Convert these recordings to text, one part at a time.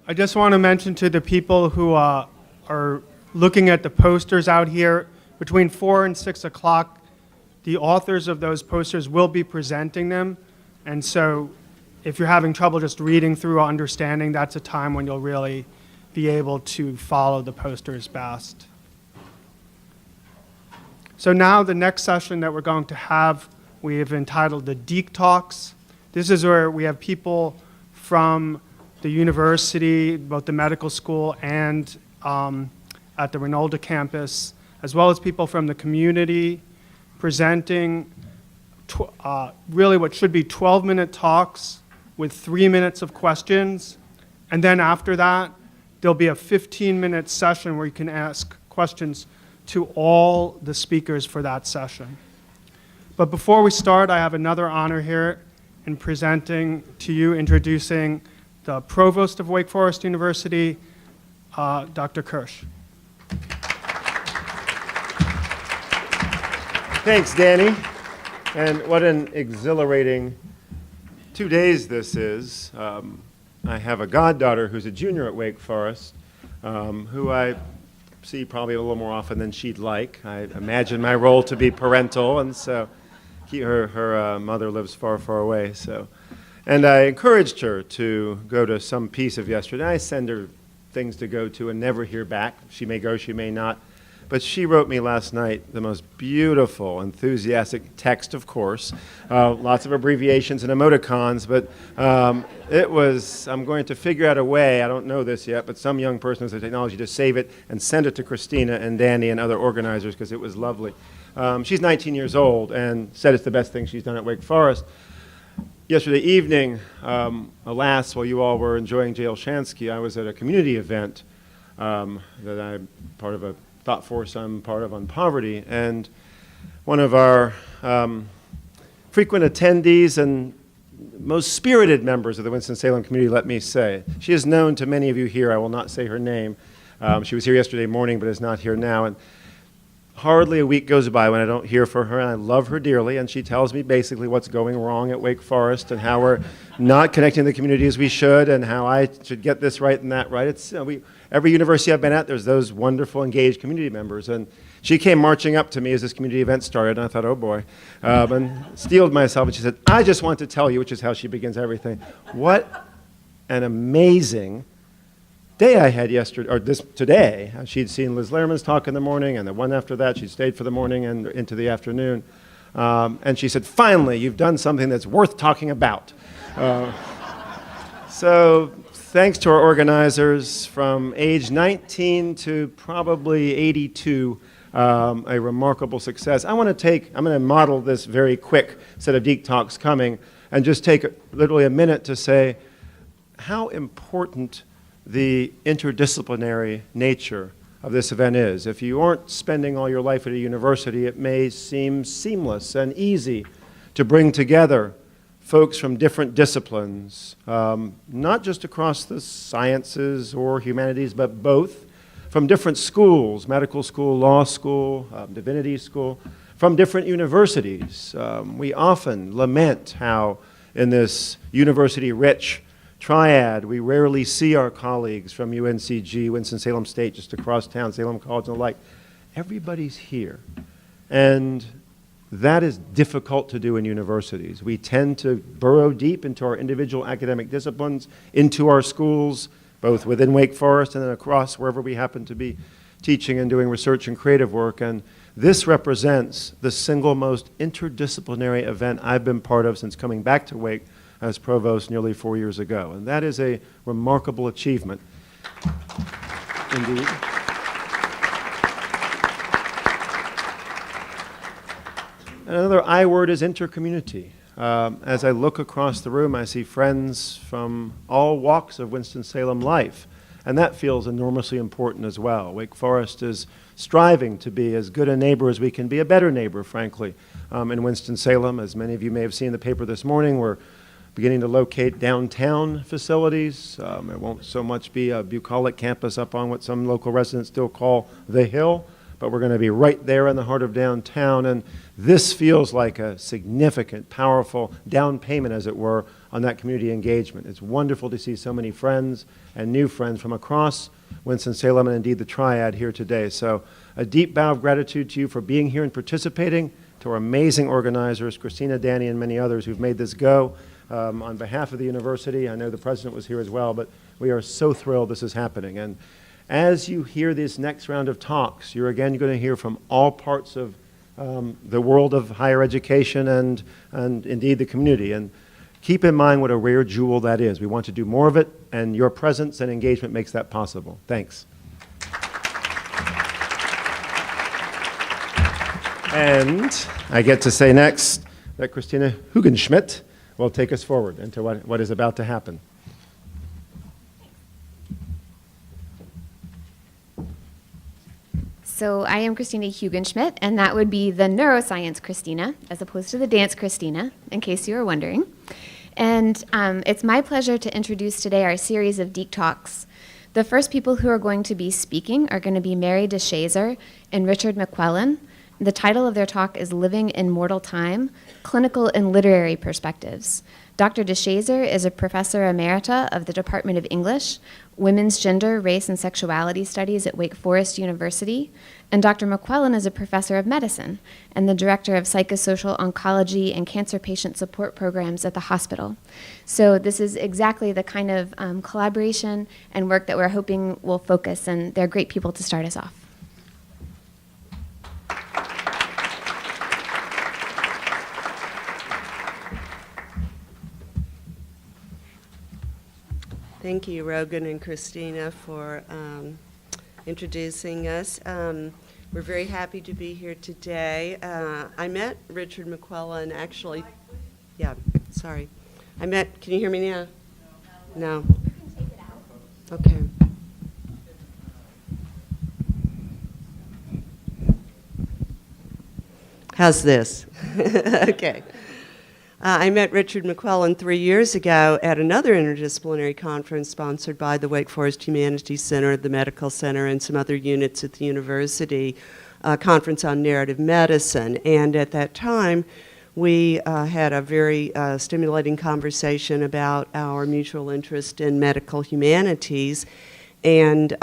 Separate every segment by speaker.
Speaker 1: I just want to mention to the people who are looking at the posters out here, between 4 and 6 o'clock, the authors of those posters will be presenting them. And so if you're having trouble just reading through or understanding, that's a time when you'll really be able to follow the posters best. So now the next session that we're going to have, we have entitled the Deac Talks. This is where we have people from the university, both the medical school and at the Reynolda campus, as well as people from the community, presenting really what should be 12-minute talks with 3 minutes of questions. And then after that, there'll be a 15-minute session where you can ask questions to all the speakers for that session. But before we start, I have another honor here in presenting to you, introducing the Provost of Wake Forest University, Dr. Kirsch.
Speaker 2: Thanks, Danny. And what an exhilarating 2 days this is. I have a goddaughter who's a junior at Wake Forest, who I see probably a little more often than she'd like. I imagine my role to be parental, and so her mother lives far, far away. And I encouraged her to go to some piece of yesterday. I send her things to go to and never hear back. She may go, she may not. But she wrote me last night the most beautiful, enthusiastic text, of course. Lots of abbreviations and emoticons, but it was, I'm going to figure out a way, I don't know this yet, but some young person has the technology to save it and send it to Christina and Danny and other organizers because it was lovely. She's 19 years old and said it's the best thing she's done at Wake Forest. Yesterday evening, alas, while you all were enjoying J.L. Shansky, I was at a community event that I'm part of a thought force I'm part of on poverty, and one of our frequent attendees and most spirited members of the Winston-Salem community, let me say. She is known to many of you here. I will not say her name. She was here yesterday morning but is not here now. And hardly a week goes by when I don't hear from her, and I love her dearly, and she tells me basically what's going wrong at Wake Forest and how we're not connecting the community as we should and how I should get this right and that right. It's, every university I've been at, there's those wonderful, engaged community members, and she came marching up to me as this community event started, and I thought, oh boy, and steeled myself, and she said, I just want to tell you, which is how she begins everything, what an amazing day I had yesterday, or today. She'd seen Liz Lehrman's talk in the morning, and the one after that, she'd stayed for the morning and into the afternoon. And she said, finally, you've done something that's worth talking about. So thanks to our organizers from age 19 to probably 82, a remarkable success. I'm going to model this very quick set of Deac Talks coming and just take literally a minute to say how important the interdisciplinary nature of this event is. If you aren't spending all your life at a university, it may seem seamless and easy to bring together folks from different disciplines, not just across the sciences or humanities, but both, from different schools, medical school, law school, divinity school, from different universities. We often lament how in this university-rich triad, we rarely see our colleagues from UNCG, Winston-Salem State, just across town, Salem College and the like. Everybody's here. And that is difficult to do in universities. We tend to burrow deep into our individual academic disciplines, into our schools, both within Wake Forest and then across wherever we happen to be teaching and doing research and creative work. And this represents the single most interdisciplinary event I've been part of since coming back to Wake as provost nearly 4 years ago. And that is a remarkable achievement. Indeed. Another I word is intercommunity. As I look across the room, I see friends from all walks of Winston-Salem life, and that feels enormously important as well. Wake Forest is striving to be as good a neighbor as we can be, a better neighbor, frankly, in Winston-Salem. As many of you may have seen in the paper this morning, we're beginning to locate downtown facilities. It won't so much be a bucolic campus up on what some local residents still call the Hill, but we're going to be right there in the heart of downtown, and this feels like a significant, powerful down payment, as it were, on that community engagement. It's wonderful to see so many friends and new friends from across Winston-Salem and indeed the Triad here today. So a deep bow of gratitude to you for being here and participating, to our amazing organizers, Christina, Danny, and many others who've made this go. On behalf of the university, I know the president was here as well, but we are so thrilled this is happening. And as you hear this next round of talks, you're again going to hear from all parts of the world of higher education and indeed the community. And keep in mind what a rare jewel that is. We want to do more of it, and your presence and engagement makes that possible. Thanks. And I get to say next that Christina Hugenschmidt will take us forward into what is about to happen.
Speaker 3: So I am Christina Hugenschmidt, and that would be the neuroscience Christina, as opposed to the dance Christina, in case you were wondering. And it's my pleasure to introduce today our series of Deac Talks. The first people who are going to be speaking are going to be Mary DeShazer and Richard McQuillan. The title of their talk is Living in Mortal Time, Clinical and Literary Perspectives. Dr. DeShazer is a professor emerita of the Department of English, Women's Gender, Race, and Sexuality Studies at Wake Forest University, and Dr. McQuillan is a professor of medicine and the director of psychosocial oncology and cancer patient support programs at the hospital. So this is exactly the kind of collaboration and work that we're hoping will focus, and they're great people to start us off.
Speaker 4: Thank you, Rogan and Christina, for introducing us. We're very happy to be here today. I met Richard McQuillan, actually. Yeah, sorry. Can you hear me now? No. Okay. How's this? Okay. I met Richard McQuillan 3 years ago at another interdisciplinary conference sponsored by the Wake Forest Humanities Center, the Medical Center, and some other units at the university, a conference on narrative medicine. And at that time, we had a very stimulating conversation about our mutual interest in medical humanities and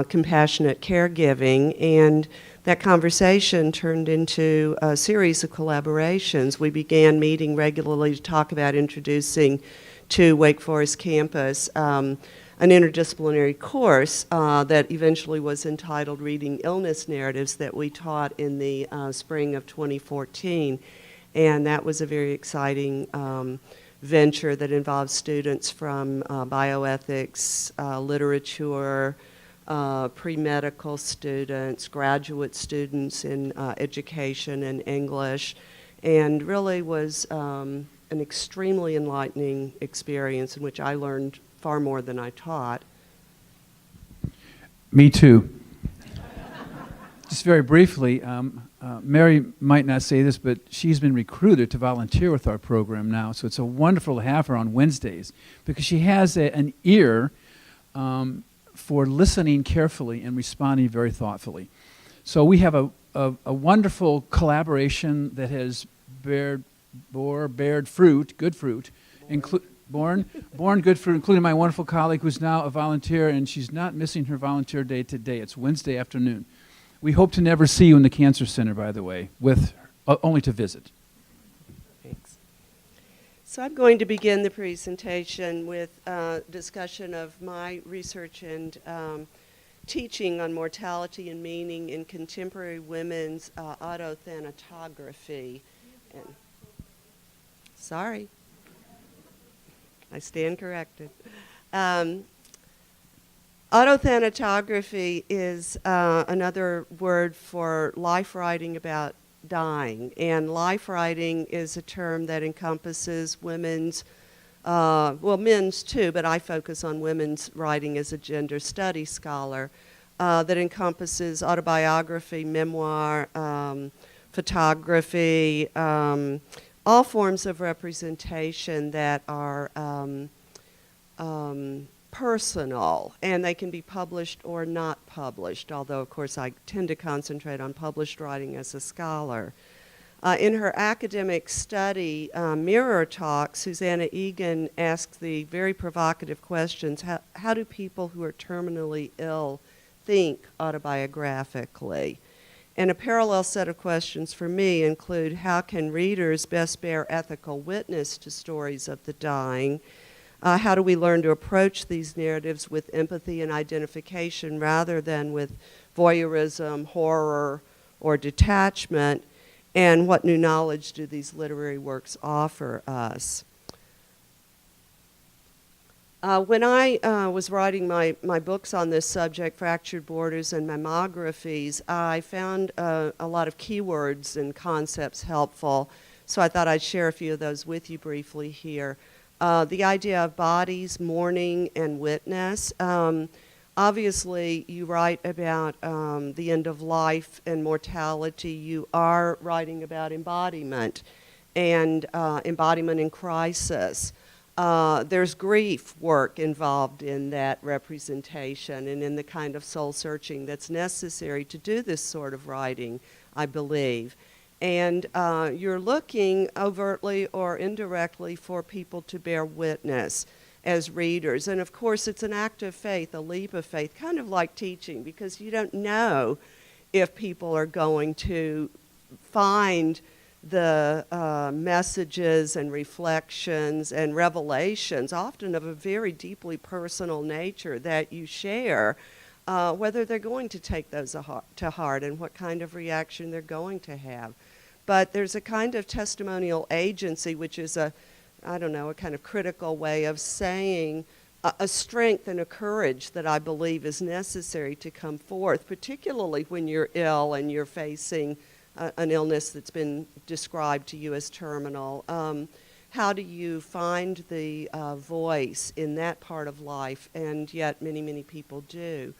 Speaker 4: compassionate caregiving. And that conversation turned into a series of collaborations. We began meeting regularly to talk about introducing to Wake Forest campus an interdisciplinary course that eventually was entitled Reading Illness Narratives that we taught in the spring of 2014. And that was a very exciting venture that involved students from bioethics, literature, pre-medical students, graduate students in education and English, and really was an extremely enlightening experience in which I learned far more than I taught.
Speaker 5: Me too. Just very briefly, Mary might not say this, but she's been recruited to volunteer with our program now, so it's a wonderful to have her on Wednesdays because she has an ear for listening carefully and responding very thoughtfully. So we have a wonderful collaboration that has bared fruit, good fruit, born good fruit, including my wonderful colleague who's now a volunteer, and she's not missing her volunteer day today. It's Wednesday afternoon. We hope to never see you in the Cancer Center, by the way, with only to visit.
Speaker 4: Thanks. So I'm going to begin the presentation with a discussion of my research and teaching on mortality and meaning in contemporary women's autothanatography. Sorry, I stand corrected. Autothanatography is another word for life writing about dying, and life writing is a term that encompasses women's, men's too, but I focus on women's writing as a gender studies scholar, that encompasses autobiography, memoir, photography, all forms of representation that are personal, and they can be published or not published, although of course I tend to concentrate on published writing as a scholar. In her academic study, Mirror Talk, Susanna Egan asked the very provocative questions, how do people who are terminally ill think autobiographically? And a parallel set of questions for me include, how can readers best bear ethical witness to stories of the dying? How do we learn to approach these narratives with empathy and identification rather than with voyeurism, horror, or detachment? And what new knowledge do these literary works offer us? When I was writing my books on this subject, Fractured Borders and Mammographies, I found a lot of keywords and concepts helpful, so I thought I'd share a few of those with you briefly here. The idea of bodies, mourning, and witness. Obviously, you write about the end of life and mortality. You are writing about embodiment and embodiment in crisis. There's grief work involved in that representation and in the kind of soul searching that's necessary to do this sort of writing, I believe. And you're looking overtly or indirectly for people to bear witness as readers. And of course, it's an act of faith, a leap of faith, kind of like teaching, because you don't know if people are going to find the messages and reflections and revelations, often of a very deeply personal nature, that you share, whether they're going to take those to heart and what kind of reaction they're going to have. But there's a kind of testimonial agency, which is a kind of critical way of saying a strength and a courage that I believe is necessary to come forth, particularly when you're ill and you're facing an illness that's been described to you as terminal. How do you find the voice in that part of life? And yet many, many people do.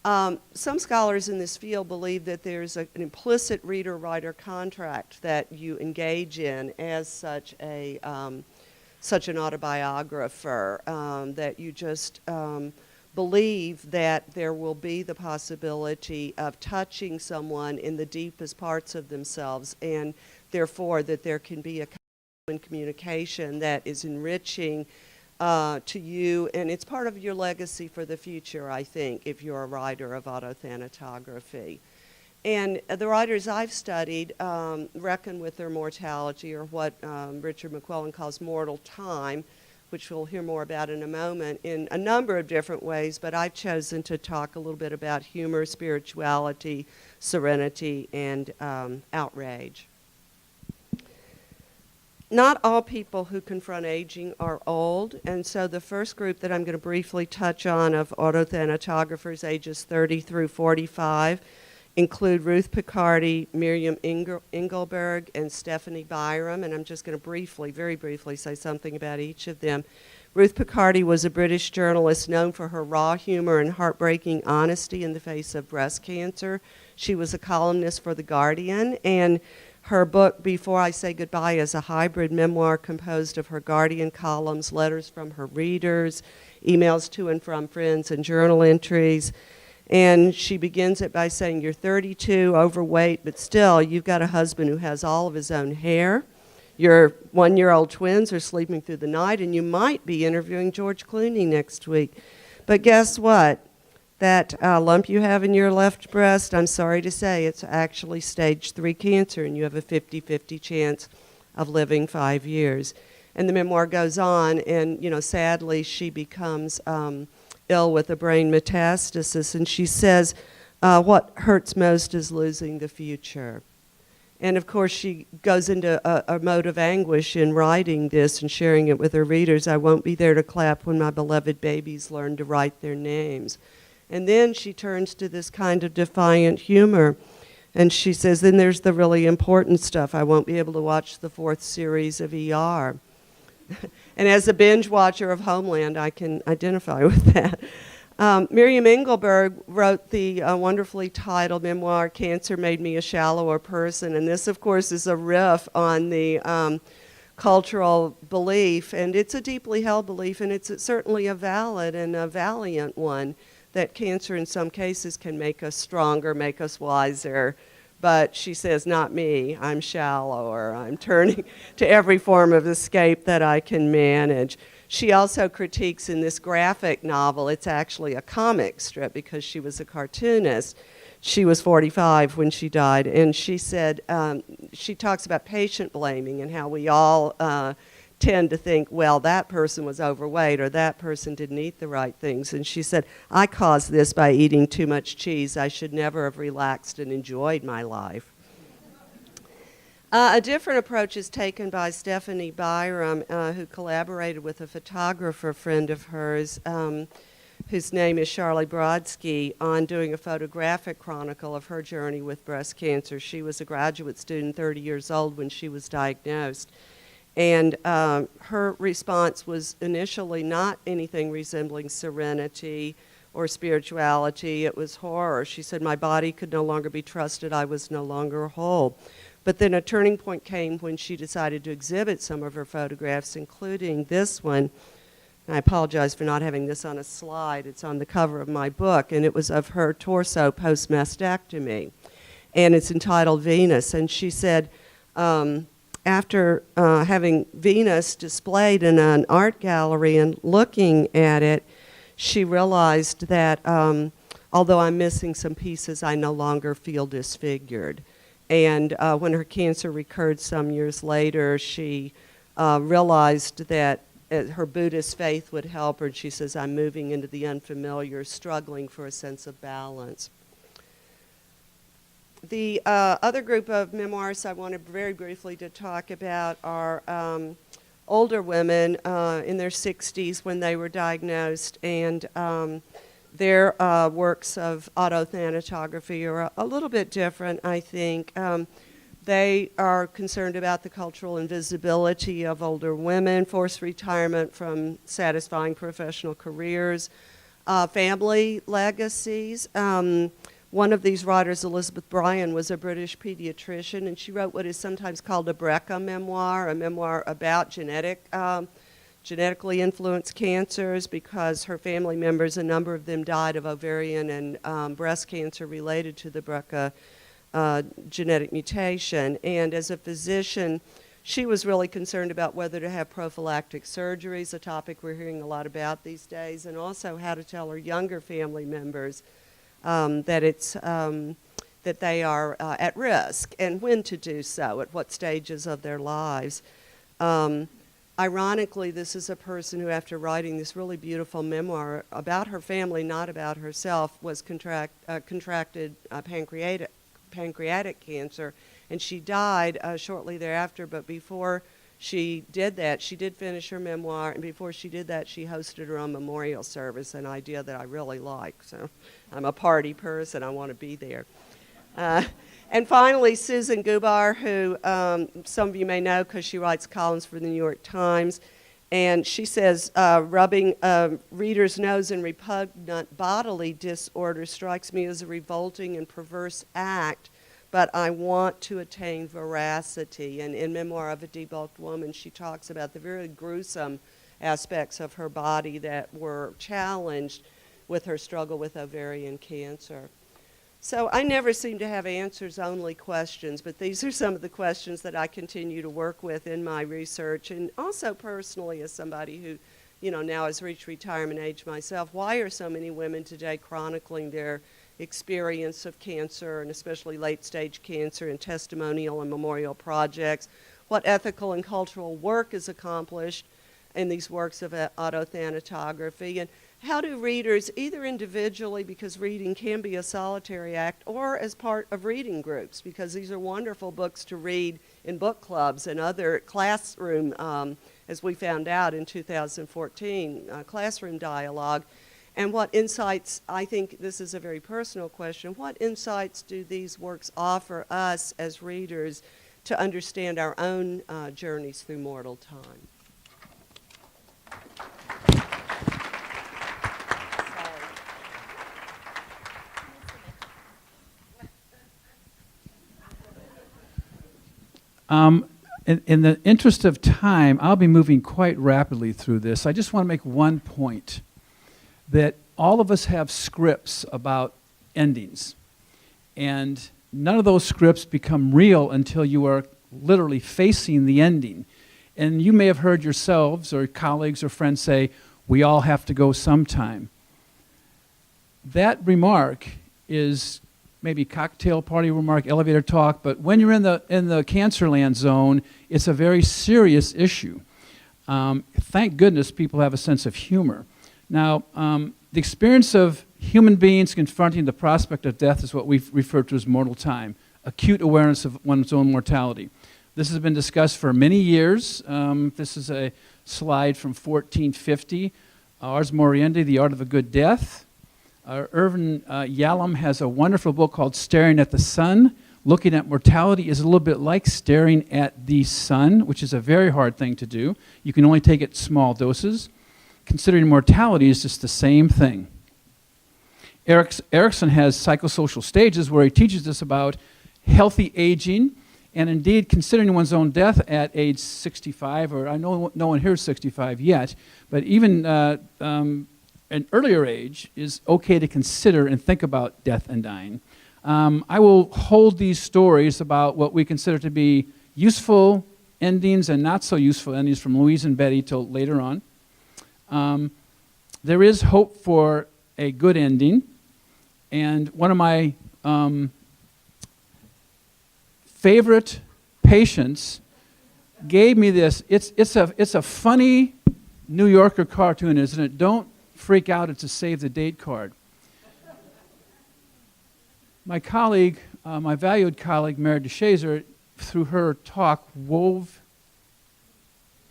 Speaker 4: Some scholars in this field believe that there's an implicit reader-writer contract that you engage in as such an autobiographer, that you just believe that there will be the possibility of touching someone in the deepest parts of themselves, and therefore that there can be a kind of communication that is enriching to you, and it's part of your legacy for the future, I think, if you're a writer of autothanatography. And the writers I've studied reckon with their mortality, or what Richard McQuillan calls mortal time, which we'll hear more about in a moment, in a number of different ways, but I've chosen to talk a little bit about humor, spirituality, serenity, and outrage. Not all people who confront aging are old, and so the first group that I'm going to briefly touch on of autothanatographers ages 30 through 45 include Ruth Picardi, Miriam Engelberg, and Stephanie Byram, and I'm just going to very briefly say something about each of them. Ruth Picardi was a British journalist known for her raw humor and heartbreaking honesty in the face of breast cancer. She was a columnist for The Guardian, and her book, Before I Say Goodbye, is a hybrid memoir composed of her Guardian columns, letters from her readers, emails to and from friends, and journal entries. And she begins it by saying, you're 32, overweight, but still you've got a husband who has all of his own hair. Your 1-year-old twins are sleeping through the night, and you might be interviewing George Clooney next week. But guess what? That lump you have in your left breast, I'm sorry to say, it's actually stage 3 cancer, and you have a 50-50 chance of living 5 years. And the memoir goes on, and sadly she becomes ill with a brain metastasis, and she says, what hurts most is losing the future. And of course she goes into a mode of anguish in writing this and sharing it with her readers. I won't be there to clap when my beloved babies learn to write their names. And then she turns to this kind of defiant humor, and she says, then there's the really important stuff. I won't be able to watch the 4th series of ER. And as a binge watcher of Homeland, I can identify with that. Miriam Engelberg wrote the wonderfully titled memoir, Cancer Made Me a Shallower Person, and this, of course, is a riff on the cultural belief, and it's a deeply held belief, and it's certainly a valid and a valiant one, that cancer in some cases can make us stronger, make us wiser, But she says, not me, I'm shallower. I'm turning to every form of escape that I can manage. She also critiques in this graphic novel, it's actually a comic strip because she was a cartoonist. She was 45 when she died, and she said, she talks about patient blaming and how we all tend to think, well, that person was overweight or that person didn't eat the right things. And she said, I caused this by eating too much cheese. I should never have relaxed and enjoyed my life. A different approach is taken by Stephanie Byram, who collaborated with a photographer friend of hers, whose name is Charlie Brodsky, on doing a photographic chronicle of her journey with breast cancer. She was a graduate student, 30 years old, when she was diagnosed. And her response was initially not anything resembling serenity or spirituality. It was horror. She said, my body could no longer be trusted. I was no longer whole. But then a turning point came when she decided to exhibit some of her photographs, including this one. And I apologize for not having this on a slide. It's on the cover of my book, and it was of her torso post-mastectomy. And it's entitled Venus. And she said, after having Venus displayed in an art gallery and looking at it, she realized that although I'm missing some pieces, I no longer feel disfigured. And when her cancer recurred some years later, she realized that her Buddhist faith would help her. And she says, I'm moving into the unfamiliar, struggling for a sense of balance. The other group of memoirs I wanted very briefly to talk about are older women in their 60s when they were diagnosed, and their works of autothanatography are a little bit different, I think. They are concerned about the cultural invisibility of older women, forced retirement from satisfying professional careers, family legacies. One of these writers, Elizabeth Bryan, was a British pediatrician, and she wrote what is sometimes called a BRCA memoir, a memoir about genetically influenced cancers, because her family members, a number of them died of ovarian and breast cancer related to the BRCA genetic mutation. And as a physician, she was really concerned about whether to have prophylactic surgeries, a topic we're hearing a lot about these days, and also how to tell her younger family members that they are at risk, and when to do so, at what stages of their lives. Ironically, this is a person who, after writing this really beautiful memoir about her family, not about herself, was contracted pancreatic cancer, and she died shortly thereafter. But before she did that, she did finish her memoir, and before she did that, she hosted her own memorial service, an idea that I really like. So I'm a party person. I want to be there. And finally, Susan Gubar, who some of you may know because she writes columns for the New York Times, and she says, rubbing a reader's nose in repugnant bodily disorder strikes me as a revolting and perverse act, but I want to attain veracity. And in Memoir of a Debulked Woman, she talks about the very gruesome aspects of her body that were challenged with her struggle with ovarian cancer. So I never seem to have answers, only questions, but these are some of the questions that I continue to work with in my research, and also personally as somebody who, now has reached retirement age myself. Why are so many women today chronicling their experience of cancer, and especially late-stage cancer, in testimonial and memorial projects? What ethical and cultural work is accomplished in these works of autothanatography? And how do readers, either individually, because reading can be a solitary act, or as part of reading groups, because these are wonderful books to read in book clubs and other classroom, as we found out in 2014, classroom dialogue. And what insights, I think this is a very personal question, what insights do these works offer us as readers to understand our own journeys through mortal time?
Speaker 5: In the interest of time, I'll be moving quite rapidly through this. I just want to make one point, that all of us have scripts about endings. And none of those scripts become real until you are literally facing the ending. And you may have heard yourselves or colleagues or friends say, we all have to go sometime. That remark is maybe cocktail party remark, elevator talk, but when you're in the cancer land zone, it's a very serious issue. Thank goodness people have a sense of humor. Now, the experience of human beings confronting the prospect of death is what we refer to as mortal time, acute awareness of one's own mortality. This has been discussed for many years. This is a slide from 1450. Ars Moriendi, The Art of a Good Death. Irvin Yalom has a wonderful book called Staring at the Sun. Looking at mortality is a little bit like staring at the sun, which is a very hard thing to do. You can only take it small doses. Considering mortality is just the same thing. Erickson has psychosocial stages where he teaches us about healthy aging, and indeed considering one's own death at age 65, or I know no one here is 65 yet, but even an earlier age is okay to consider and think about death and dying. I will hold these stories about what we consider to be useful endings and not so useful endings from Louise and Betty till later on. There is hope for a good ending, and one of my favorite patients gave me this. It's a funny New Yorker cartoon, isn't it? Don't freak out, it's a save the date card. My colleague, my valued colleague, Mary DeShazer, through her talk, wove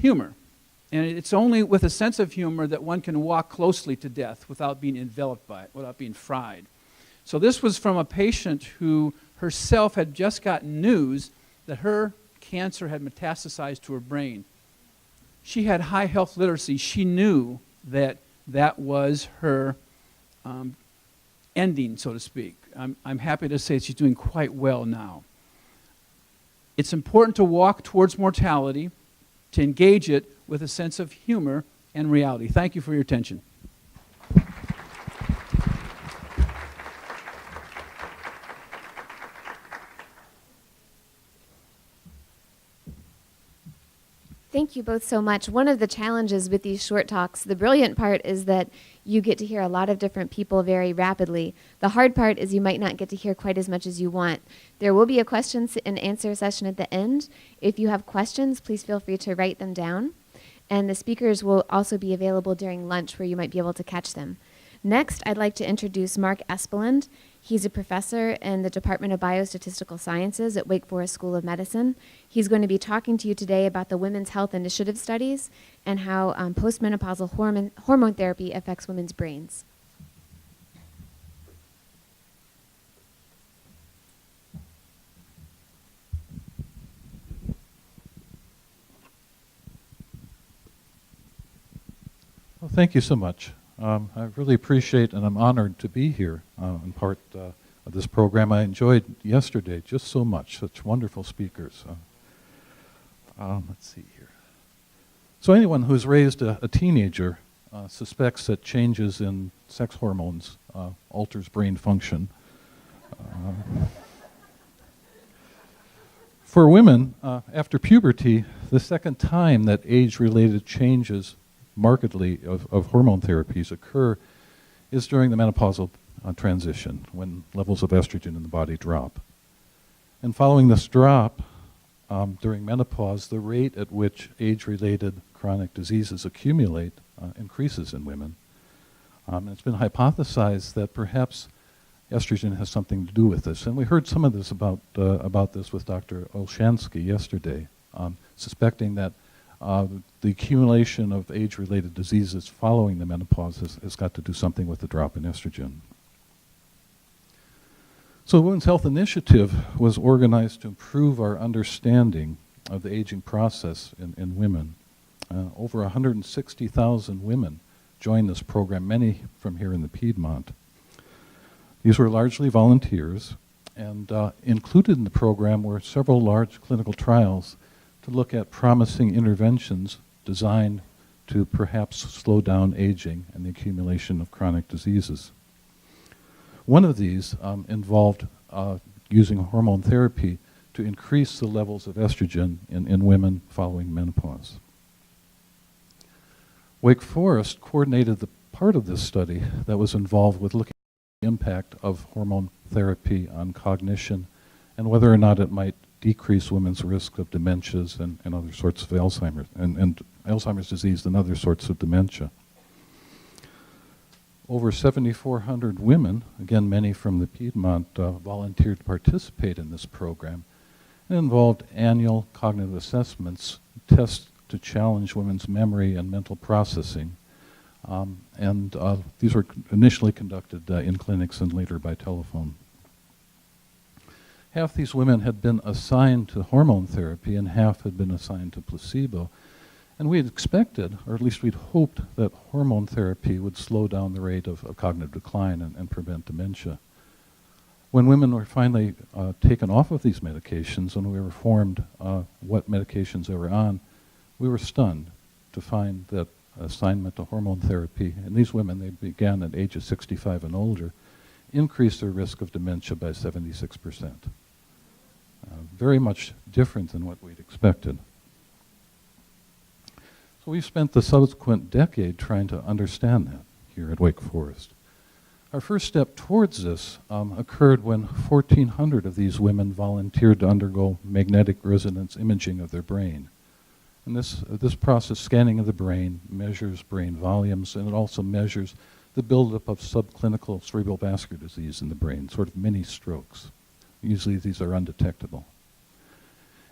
Speaker 5: humor. And it's only with a sense of humor that one can walk closely to death without being enveloped by it, without being fried. So this was from a patient who herself had just gotten news that her cancer had metastasized to her brain. She had high health literacy. She knew that that was her ending, so to speak. I'm happy to say she's doing quite well now. It's important to walk towards mortality, to engage it with a sense of humor and reality. Thank you for your attention.
Speaker 3: Thank you both so much. One of the challenges with these short talks, the brilliant part is that you get to hear a lot of different people very rapidly. The hard part is you might not get to hear quite as much as you want. There will be a questions and answer session at the end. If you have questions, please feel free to write them down. And the speakers will also be available during lunch where you might be able to catch them. Next, I'd like to introduce Mark Espeland. He's a professor in the Department of Biostatistical Sciences at Wake Forest School of Medicine. He's going to be talking to you today about the Women's Health Initiative studies and how postmenopausal hormone therapy affects women's brains.
Speaker 6: Well, thank you so much. I really appreciate and I'm honored to be here in part of this program. I enjoyed yesterday just so much, such wonderful speakers. Let's see here. So anyone who's raised a teenager suspects that changes in sex hormones alters brain function. For women, after puberty, the second time that age-related changes markedly of hormone therapies occur is during the menopausal transition, when levels of estrogen in the body drop. And following this drop, during menopause, the rate at which age-related chronic diseases accumulate increases in women. It's been hypothesized that perhaps estrogen has something to do with this. And we heard some of this about this with Dr. Olshansky yesterday, suspecting that the accumulation of age-related diseases following the menopause has got to do something with the drop in estrogen. So the Women's Health Initiative was organized to improve our understanding of the aging process in women. Over 160,000 women joined this program, many from here in the Piedmont. These were largely volunteers, and included in the program were several large clinical trials to look at promising interventions designed to perhaps slow down aging and the accumulation of chronic diseases. One of these involved using hormone therapy to increase the levels of estrogen in women following menopause. Wake Forest coordinated the part of this study that was involved with looking at the impact of hormone therapy on cognition and whether or not it might decrease women's risk of dementias and other sorts of Alzheimer's, and Alzheimer's disease and other sorts of dementia. Over 7,400 women, again many from the Piedmont, volunteered to participate in this program. It involved annual cognitive assessments, tests to challenge women's memory and mental processing. These were initially conducted in clinics and later by telephone. Half these women had been assigned to hormone therapy and half had been assigned to placebo. And we had expected, or at least we'd hoped, that hormone therapy would slow down the rate of cognitive decline and prevent dementia. When women were finally taken off of these medications and we were informed what medications they were on, we were stunned to find that assignment to hormone therapy, and these women, they began at ages 65 and older, increased their risk of dementia by 76%. Very much different than what we'd expected. So we've spent the subsequent decade trying to understand that here at Wake Forest. Our first step towards this occurred when 1,400 of these women volunteered to undergo magnetic resonance imaging of their brain. And this process, scanning of the brain, measures brain volumes, and it also measures the buildup of subclinical cerebral vascular disease in the brain, sort of mini strokes. Usually these are undetectable.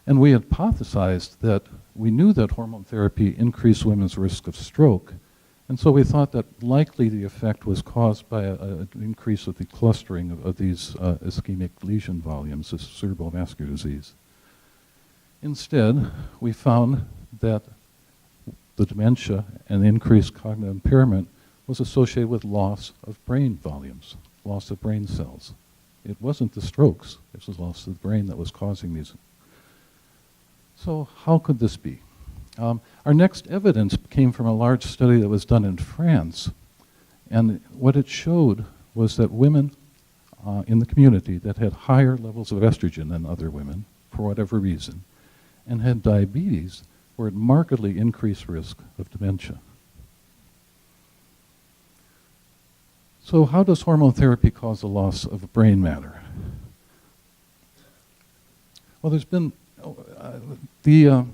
Speaker 6: And we hypothesized that we knew that hormone therapy increased women's risk of stroke, and so we thought that likely the effect was caused by an increase of the clustering of these ischemic lesion volumes, this cerebral vascular disease. Instead, we found that the dementia and the increased cognitive impairment was associated with loss of brain volumes, loss of brain cells. It wasn't the strokes, it was loss of the brain that was causing these. So how could this be? Our next evidence came from a large study that was done in France, and what it showed was that women in the community that had higher levels of estrogen than other women, for whatever reason, and had diabetes were at markedly increased risk of dementia. So how does hormone therapy cause the loss of brain matter? Well, there's been, the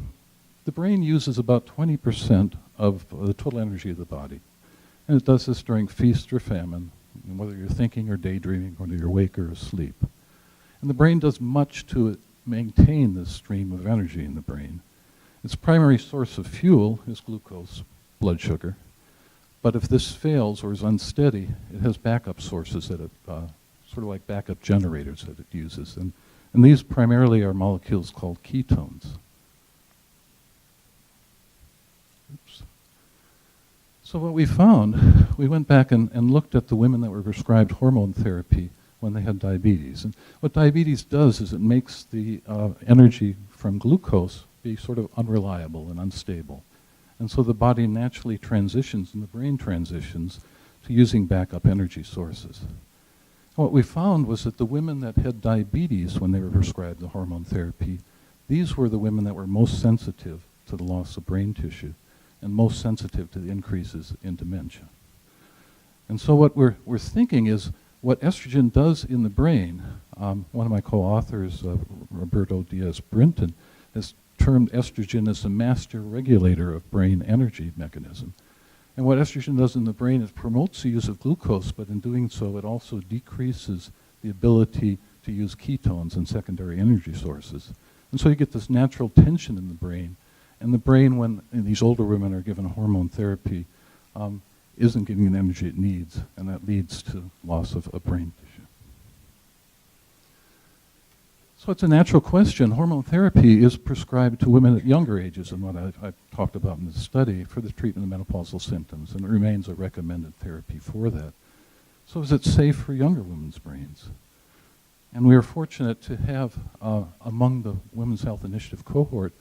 Speaker 6: brain uses about 20% of the total energy of the body. And it does this during feast or famine, whether you're thinking or daydreaming, whether you're awake or asleep. And the brain does much to maintain this stream of energy in the brain. Its primary source of fuel is glucose, blood sugar. But if this fails or is unsteady, it has backup sources that it, sort of like backup generators that it uses. And these primarily are molecules called ketones. Oops. So what we found, we went back and looked at the women that were prescribed hormone therapy when they had diabetes. And what diabetes does is it makes the energy from glucose be sort of unreliable and unstable. And so the body naturally transitions and the brain transitions to using backup energy sources. What we found was that the women that had diabetes when they were prescribed the hormone therapy, these were the women that were most sensitive to the loss of brain tissue and most sensitive to the increases in dementia. And so what we're thinking is what estrogen does in the brain. One of my co-authors, Roberto Diaz-Brinton, has termed estrogen as the master regulator of brain energy mechanism. And what estrogen does in the brain is promotes the use of glucose, but in doing so it also decreases the ability to use ketones and secondary energy sources. And so you get this natural tension in the brain. And the brain, when these older women are given hormone therapy, isn't getting the energy it needs, and that leads to loss of brain tissue. So it's a natural question. Hormone therapy is prescribed to women at younger ages than what I've talked about in this study for the treatment of menopausal symptoms, and it remains a recommended therapy for that. So is it safe for younger women's brains? And we are fortunate to have, among the Women's Health Initiative cohort,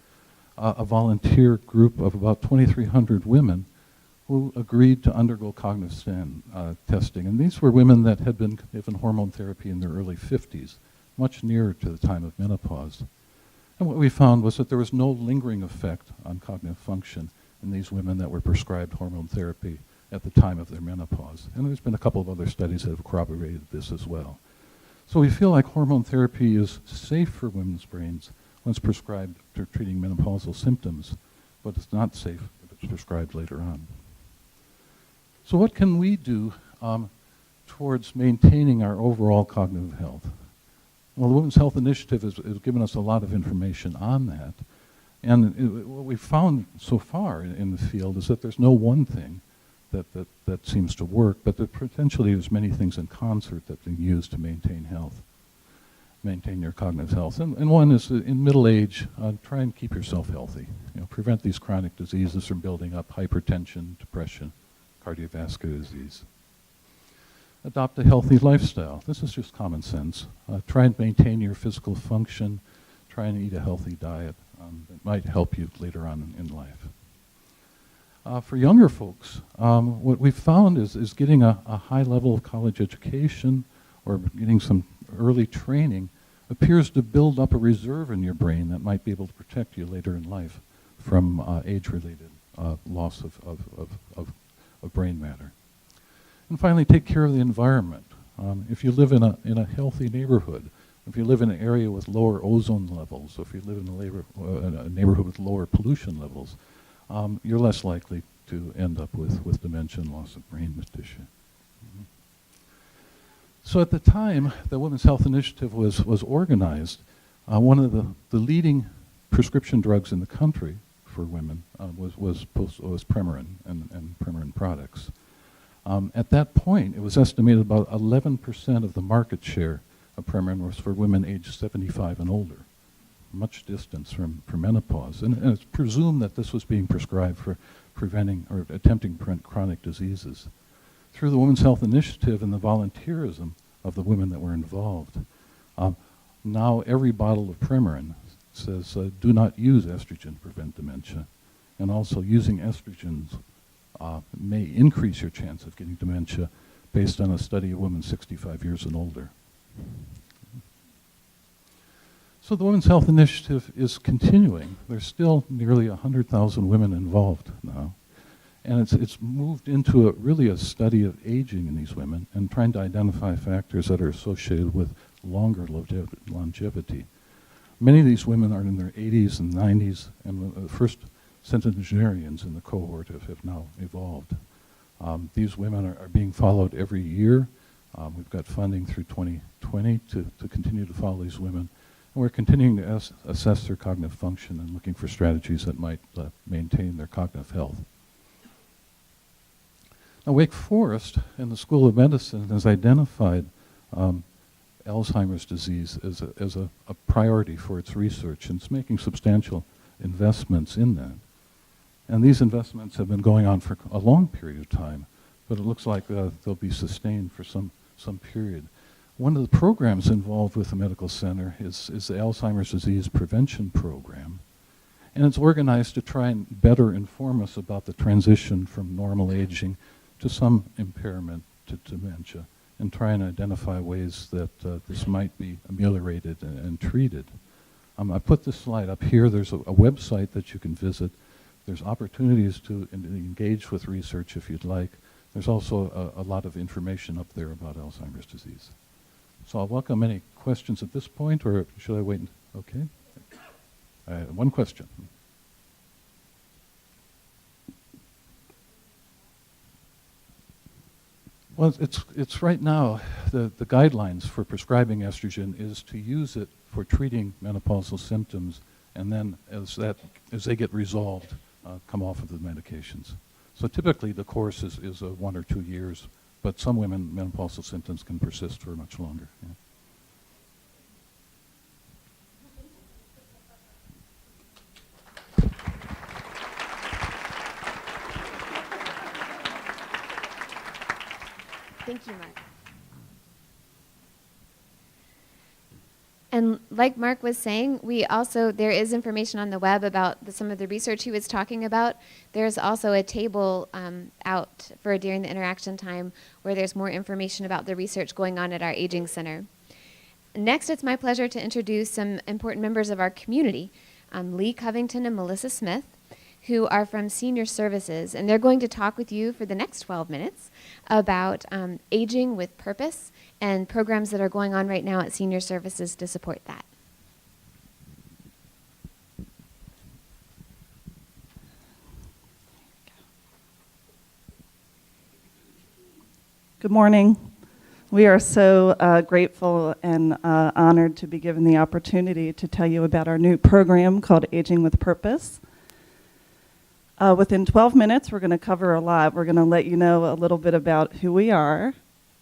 Speaker 6: a volunteer group of about 2,300 women who agreed to undergo cognitive testing. And these were women that had been given hormone therapy in their early 50s. much nearer to the time of menopause. And what we found was that there was no lingering effect on cognitive function in these women that were prescribed hormone therapy at the time of their menopause. And there's been a couple of other studies that have corroborated this as well. So we feel like hormone therapy is safe for women's brains when it's prescribed for treating menopausal symptoms, but it's not safe if it's prescribed later on. So what can we do towards maintaining our overall cognitive health? Well, the Women's Health Initiative has given us a lot of information on that. And what we've found so far in the field is that there's no one thing that seems to work, but that potentially there's many things in concert that can be used to maintain health, maintain your cognitive health. And one is in middle age, try and keep yourself healthy. Prevent these chronic diseases from building up: hypertension, depression, cardiovascular disease. Adopt a healthy lifestyle. This is just common sense. Try and maintain your physical function. Try and eat a healthy diet that might help you later on in life. For younger folks, what we've found is getting a high level of college education or getting some early training appears to build up a reserve in your brain that might be able to protect you later in life from age-related loss of brain matter. And finally, take care of the environment. If you live in a healthy neighborhood, if you live in an area with lower ozone levels, if you live in a neighborhood with lower pollution levels, you're less likely to end up with dementia and loss of brain tissue. Mm-hmm. So at the time the Women's Health Initiative was organized, one of the leading prescription drugs in the country for women was Premarin and Premarin products. At that point, it was estimated about 11% of the market share of Premarin was for women aged 75 and older, much distance from menopause. And it's presumed that this was being prescribed for preventing or attempting to prevent chronic diseases. Through the Women's Health Initiative and the volunteerism of the women that were involved, now every bottle of Premarin says, do not use estrogen to prevent dementia. And also using estrogens may increase your chance of getting dementia based on a study of women 65 years and older. So the Women's Health Initiative is continuing. There's still nearly 100,000 women involved now. And it's moved into really a study of aging in these women and trying to identify factors that are associated with longer longevity. Many of these women are in their 80s and 90s, and the first centenarians in the cohort have now evolved. These women are being followed every year. We've got funding through 2020 to continue to follow these women. And we're continuing to assess their cognitive function and looking for strategies that might maintain their cognitive health. Now, Wake Forest and the School of Medicine has identified Alzheimer's disease as a priority for its research, and it's making substantial investments in that. And these investments have been going on for a long period of time, but it looks like they'll be sustained for some period. One of the programs involved with the medical center is the Alzheimer's Disease Prevention Program. And it's organized to try and better inform us about the transition from normal aging to some impairment to dementia, and try and identify ways that this might be ameliorated and treated. I put this slide up here. There's a website that you can visit. There's opportunities to engage with research if you'd like. There's also a lot of information up there about Alzheimer's disease. So I'll welcome any questions at this point, or should I wait? Okay. One question. Well, it's right now, the guidelines for prescribing estrogen is to use it for treating menopausal symptoms, and then as they get resolved, come off of the medications. So typically the course is 1 or 2 years, but some women, menopausal symptoms can persist for much longer. Yeah.
Speaker 3: Thank you, Mark. And like Mark was saying, there is information on the web about some of the research he was talking about. There's also a table out for during the interaction time where there's more information about the research going on at our aging center. Next, it's my pleasure to introduce some important members of our community, Lee Covington and Melissa Smith, who are from Senior Services, and they're going to talk with you for the next 12 minutes about aging with purpose and programs that are going on right now at Senior Services to support that.
Speaker 7: Good morning. We are so grateful and honored to be given the opportunity to tell you about our new program called Aging with Purpose. Within 12 minutes, we're going to cover a lot. We're going to let you know a little bit about who we are,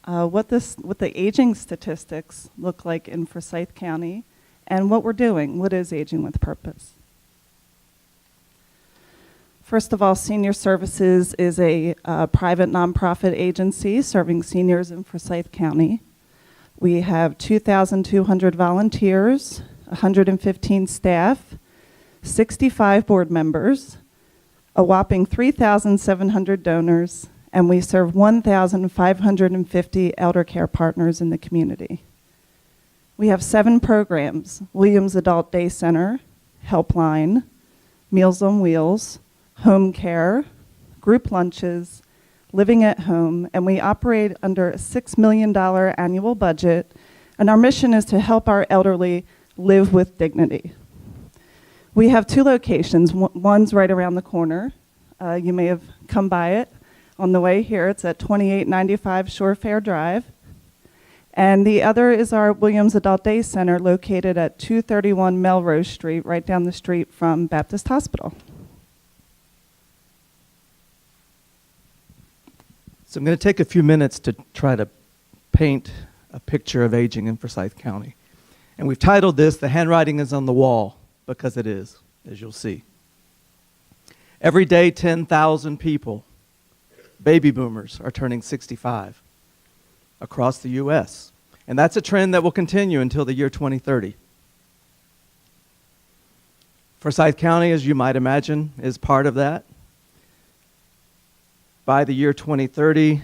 Speaker 7: what the aging statistics look like in Forsyth County, and what we're doing. What is Aging with Purpose? First of all, Senior Services is a private nonprofit agency serving seniors in Forsyth County. We have 2,200 volunteers, 115 staff, 65 board members, a whopping 3,700 donors, and we serve 1,550 elder care partners in the community. We have 7 programs: Williams Adult Day Center, Helpline, Meals on Wheels, home care, group lunches, living at home, and we operate under a $6 million annual budget, and our mission is to help our elderly live with dignity. We have 2 locations. One's right around the corner. You may have come by it on the way here. It's at 2895 Shore Fair Drive. And the other is our Williams Adult Day Center located at 231 Melrose Street, right down the street from Baptist Hospital.
Speaker 8: So I'm going to take a few minutes to try to paint a picture of aging in Forsyth County. And we've titled this, "The Handwriting is on the Wall," because it is, as you'll see. Every day, 10,000 people, baby boomers, are turning 65 across the U.S. And that's a trend that will continue until the year 2030. Forsyth County, as you might imagine, is part of that. By the year 2030,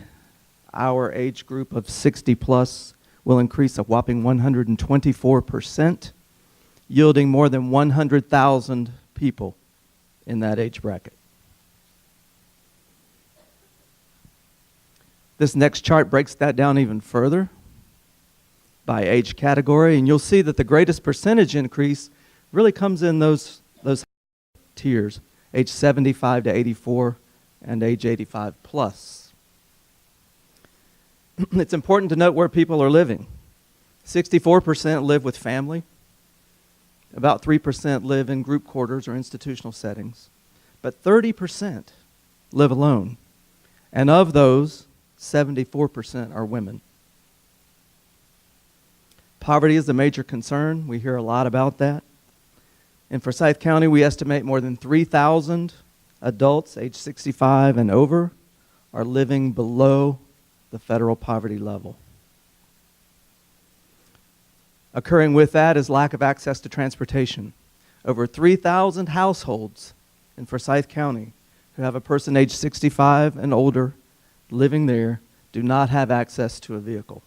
Speaker 8: our age group of 60 plus will increase a whopping 124%, yielding more than 100,000 people in that age bracket. This next chart breaks that down even further by age category, and you'll see that the greatest percentage increase really comes in those tiers, age 75 to 84 and age 85 plus. It's important to note where people are living. 64% live with family. About 3% live in group quarters or institutional settings. But 30% live alone. And of those, 74% are women. Poverty is a major concern. We hear a lot about that. In Forsyth County, we estimate more than 3,000 adults age 65 and over are living below the federal poverty level. Occurring with that is lack of access to transportation. Over 3,000 households in Forsyth County who have a person age 65 and older living there do not have access to a vehicle.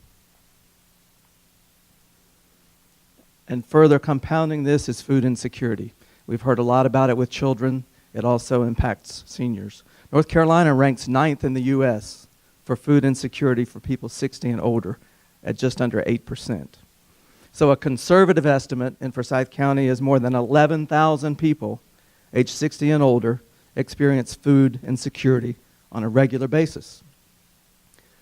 Speaker 8: And further compounding this is food insecurity. We've heard a lot about it with children. It also impacts seniors. North Carolina ranks 9th in the U.S. for food insecurity for people 60 and older at just under 8%. So a conservative estimate in Forsyth County is more than 11,000 people age 60 and older experience food insecurity on a regular basis.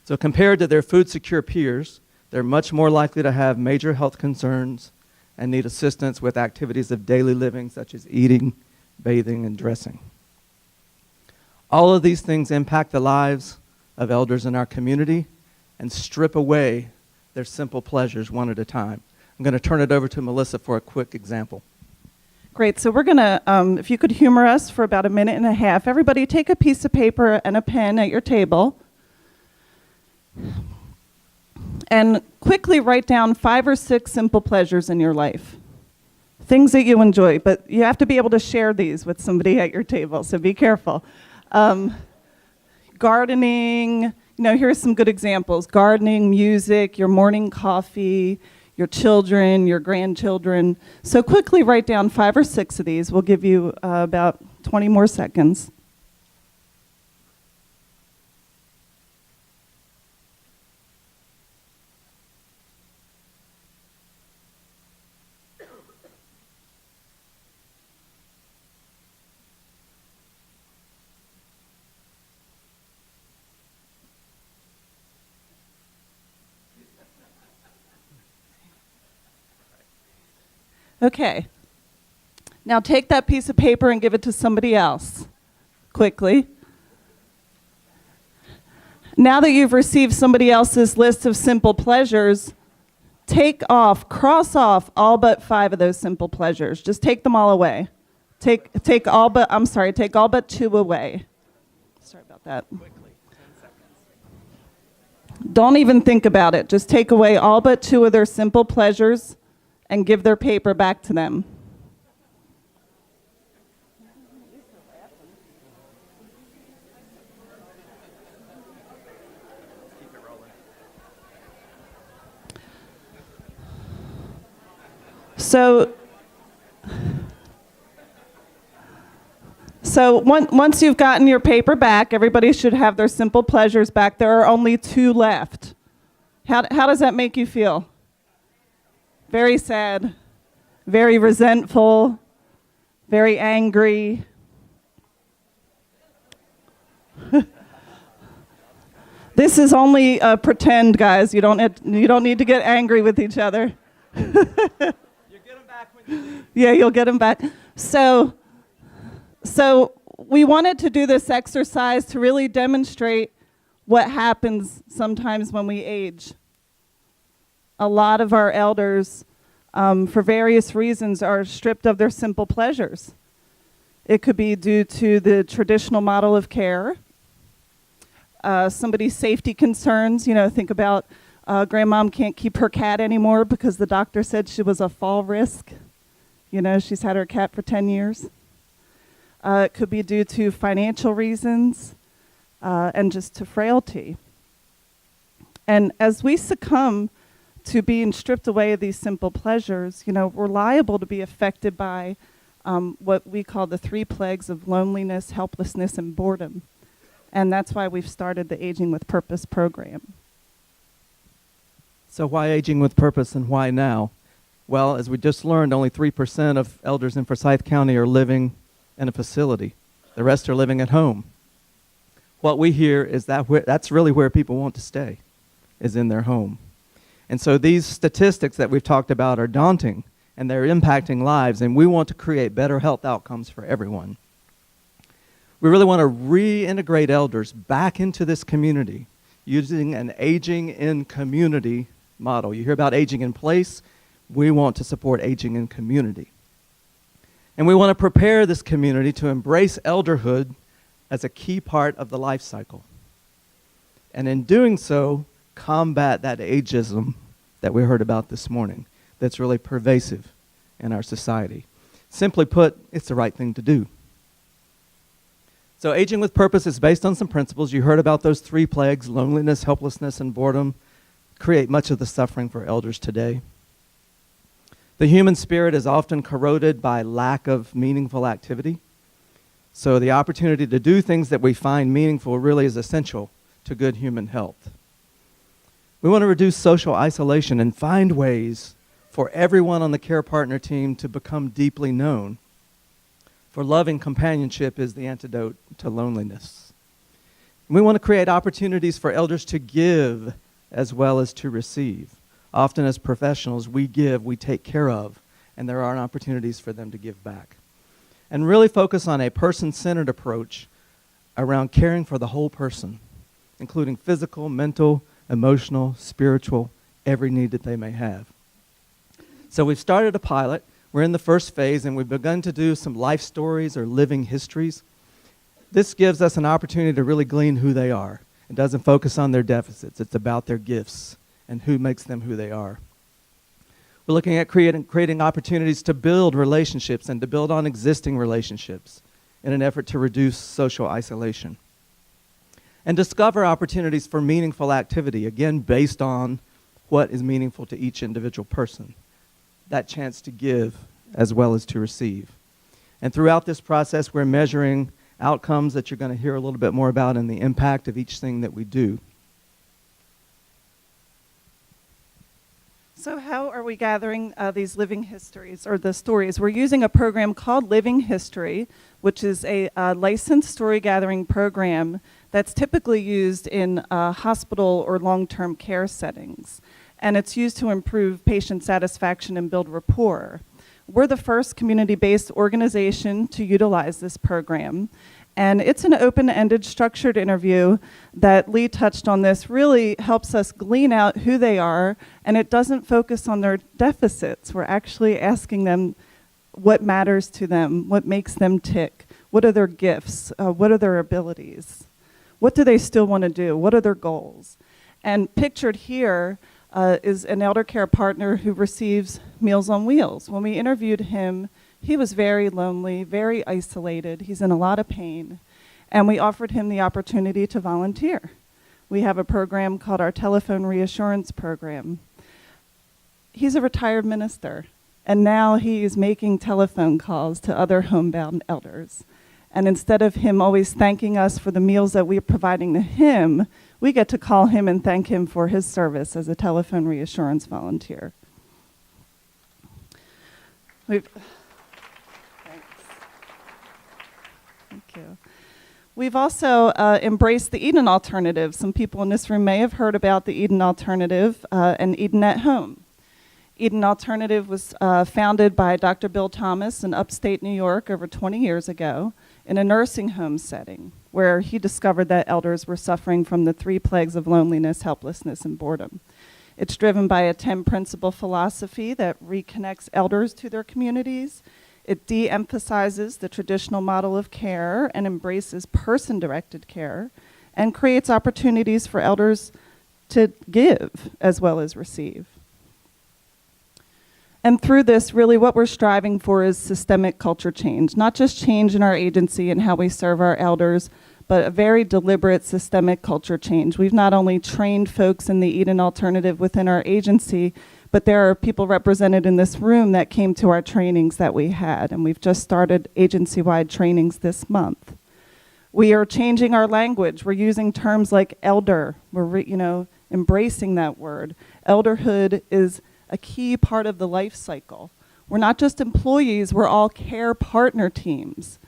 Speaker 8: So compared to their food-secure peers, they're much more likely to have major health concerns and need assistance with activities of daily living such as eating, bathing, and dressing. All of these things impact the lives of elders in our community and strip away their simple pleasures one at a time. I'm going to turn it over to Melissa for a quick example.
Speaker 7: Great. So we're going to, if you could humor us for about a minute and a half. Everybody take a piece of paper and a pen at your table and quickly write down 5 or 6 simple pleasures in your life. Things that you enjoy, but you have to be able to share these with somebody at your table, so be careful. Gardening, here's some good examples. Gardening, music, your morning coffee, your children, your grandchildren. So quickly write down 5 or 6 of these. We'll give you about 20 more seconds. Okay. Now take that piece of paper and give it to somebody else, quickly. Now that you've received somebody else's list of simple pleasures, cross off all but 5 of those simple pleasures. Just take them all away. Take all but 2 away. Sorry about that. Quickly, 10 seconds. Don't even think about it. Just take away all but 2 of their simple pleasures and give their paper back to them. So once you've gotten your paper back, everybody should have their simple pleasures back. There are only 2 left. How does that make you feel? Very sad, very resentful, very angry. This is only pretend, guys. You don't need to get angry with each other. You get them back when you leave. Yeah, you'll get them back. So we wanted to do this exercise to really demonstrate what happens sometimes when we age. A lot of our elders, for various reasons, are stripped of their simple pleasures. It could be due to the traditional model of care, somebody's safety concerns. Think about grandmom can't keep her cat anymore because the doctor said she was a fall risk. She's had her cat for 10 years. It could be due to financial reasons and just to frailty. And as we succumb to being stripped away of these simple pleasures, we're liable to be affected by what we call the 3 plagues of loneliness, helplessness, and boredom. And that's why we've started the Aging with Purpose program.
Speaker 8: So why aging with purpose and why now? Well, as we just learned, only 3% of elders in Forsyth County are living in a facility. The rest are living at home. What we hear is that's really where people want to stay, is in their home. And so these statistics that we've talked about are daunting, and they're impacting lives, and we want to create better health outcomes for everyone. We really want to reintegrate elders back into this community using an aging in community model. You hear about aging in place. We want to support aging in community. And we want to prepare this community to embrace elderhood as a key part of the life cycle. And in doing so, combat that ageism that we heard about this morning that's really pervasive in our society. Simply put, it's the right thing to do. So Aging with Purpose is based on some principles. You heard about those 3 plagues, loneliness, helplessness, and boredom, create much of the suffering for elders today. The human spirit is often corroded by lack of meaningful activity. So the opportunity to do things that we find meaningful really is essential to good human health. We want to reduce social isolation and find ways for everyone on the care partner team to become deeply known. For loving companionship is the antidote to loneliness. And we want to create opportunities for elders to give as well as to receive. Often as professionals, we give, we take care of, and there are opportunities for them to give back. And really focus on a person-centered approach around caring for the whole person, including physical, mental, emotional, spiritual, every need that they may have. So we've started a pilot. We're in the first phase, and we've begun to do some life stories or living histories. This gives us an opportunity to really glean who they are. It doesn't focus on their deficits. It's about their gifts and who makes them who they are. We're looking at creating opportunities to build relationships and to build on existing relationships in an effort to reduce social isolation. And discover opportunities for meaningful activity, again, based on what is meaningful to each individual person. That chance to give as well as to receive. And throughout this process, we're measuring outcomes that you're going to hear a little bit more about and the impact of each thing that we do.
Speaker 7: So how are we gathering these living histories, or the stories? We're using a program called Living History, which is a licensed story gathering program that's typically used in hospital or long-term care settings. And it's used to improve patient satisfaction and build rapport. We're the first community-based organization to utilize this program. And it's an open-ended, structured interview that Lee touched on. This really helps us glean out who they are, and it doesn't focus on their deficits. We're actually asking them what matters to them, what makes them tick, what are their gifts, what are their abilities, what do they still want to do, what are their goals. And pictured here is an elder care partner who receives Meals on Wheels. When we interviewed him, he was very lonely, very isolated. He's in a lot of pain. And we offered him the opportunity to volunteer. We have a program called our Telephone Reassurance Program. He's a retired minister, and now he's making telephone calls to other homebound elders. And instead of him always thanking us for the meals that we're providing to him, we get to call him and thank him for his service as a telephone reassurance volunteer. Thank you. We've also embraced the Eden Alternative. Some people in this room may have heard about the Eden Alternative and Eden at Home. Eden Alternative was founded by Dr. Bill Thomas in upstate New York over 20 years ago in a nursing home setting where he discovered that elders were suffering from the 3 plagues of loneliness, helplessness, and boredom. It's driven by a 10-principle philosophy that reconnects elders to their communities. It de-emphasizes the traditional model of care and embraces person-directed care and creates opportunities for elders to give as well as receive. And through this, really what we're striving for is systemic culture change, not just change in our agency and how we serve our elders, but a very deliberate systemic culture change. We've not only trained folks in the Eden Alternative within our agency, but there are people represented in this room that came to our trainings that we had, and we've just started agency-wide trainings this month. We are changing our language. We're using terms like elder. We're embracing that word. Elderhood is a key part of the life cycle. We're not just employees, we're all care partner teams.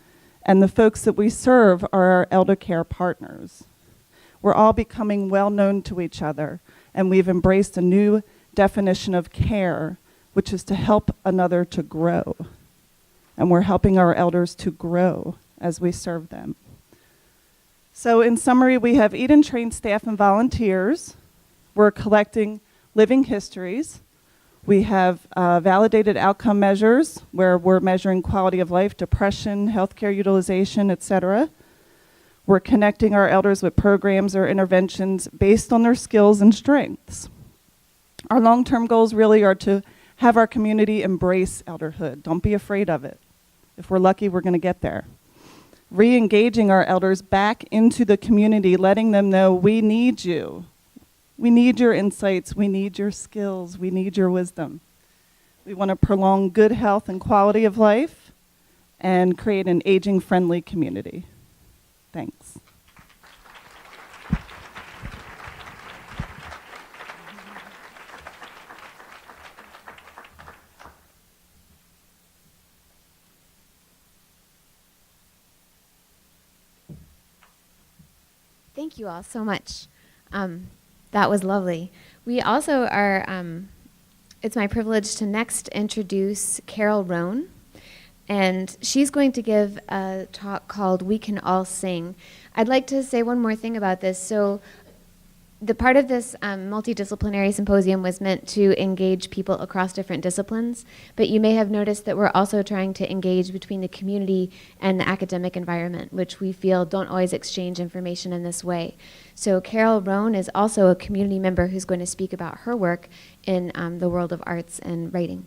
Speaker 7: And the folks that we serve are our elder care partners. We're all becoming well known to each other, and we've embraced a new definition of care, which is to help another to grow. And we're helping our elders to grow as we serve them. So in summary, we have Eden trained staff and volunteers. We're collecting living histories. We have validated outcome measures where we're measuring quality of life, depression, healthcare utilization, etc. We're connecting our elders with programs or interventions based on their skills and strengths. Our long-term goals really are to have our community embrace elderhood. Don't be afraid of it. If we're lucky, we're going to get there. Re-engaging our elders back into the community, letting them know we need you. We need your insights, we need your skills, we need your wisdom. We want to prolong good health and quality of life and create an aging-friendly community. Thanks.
Speaker 3: Thank you all so much. That was lovely. We also are, it's my privilege to next introduce Carol Roan, and she's going to give a talk called We Can All Sing. I'd like to say one more thing about this. So the part of this multidisciplinary symposium was meant to engage people across different disciplines, but you may have noticed that we're also trying to engage between the community and the academic environment, which we feel don't always exchange information in this way. So Carol Roan is also a community member who's going to speak about her work in the world of arts and writing.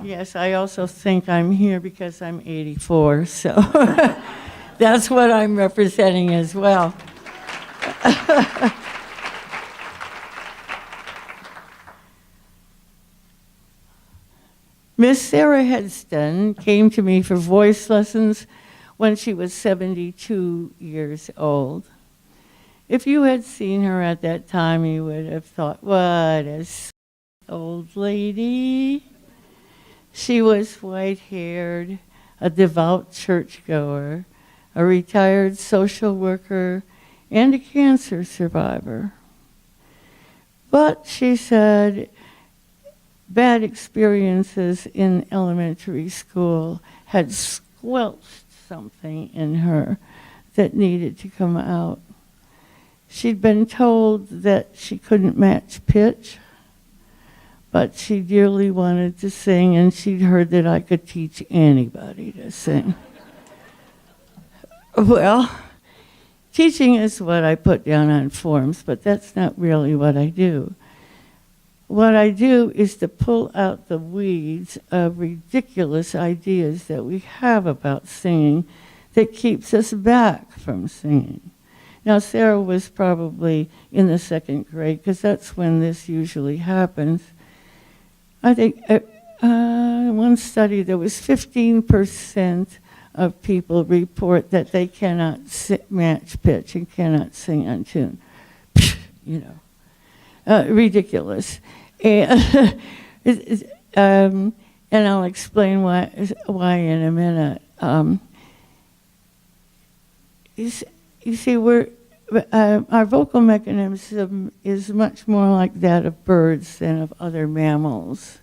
Speaker 9: Yes, I also think I'm here because I'm 84, so that's what I'm representing as well. Miss Sarah Headston came to me for voice lessons when she was 72 years old. If you had seen her at that time, you would have thought, what a sweet old lady. She was white-haired, a devout churchgoer, a retired social worker, and a cancer survivor. But she said bad experiences in elementary school had squelched something in her that needed to come out. She'd been told that she couldn't match pitch, but she dearly wanted to sing, and she'd heard that I could teach anybody to sing. Well, teaching is what I put down on forms, but that's not really what I do. What I do is to pull out the weeds of ridiculous ideas that we have about singing that keeps us back from singing. Now, Sarah was probably in the second grade, because that's when this usually happens. I think one study, there was 15% of people report that they cannot match pitch and cannot sing on tune. You know, ridiculous. And, and I'll explain why in a minute. You see, our vocal mechanism is much more like that of birds than of other mammals.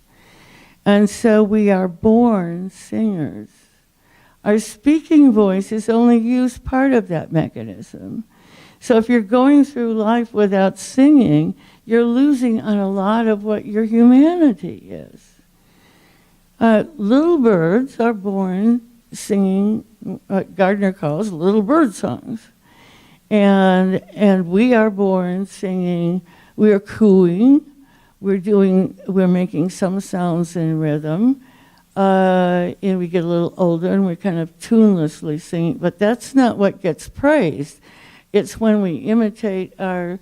Speaker 9: And so we are born singers. Our speaking voice is only used part of that mechanism. So if you're going through life without singing, you're losing on a lot of what your humanity is. Little birds are born singing what Gardner calls little bird songs. And we are born singing, we're cooing, we're making some sounds in rhythm, and we get a little older and we're kind of tunelessly singing, but that's not what gets praised. It's when we imitate our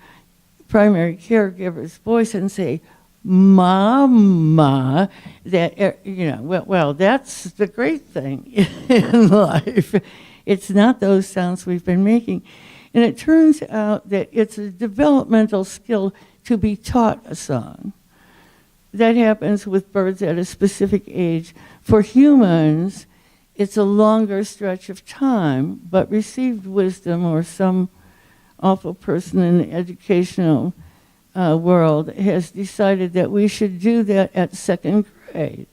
Speaker 9: primary caregiver's voice and say, Mama, that, you know, well, that's the great thing in life. It's not those sounds we've been making. And it turns out that it's a developmental skill to be taught a song. That happens with birds at a specific age. For humans, it's a longer stretch of time, but received wisdom or some awful person in the educational world has decided that we should do that at second grade.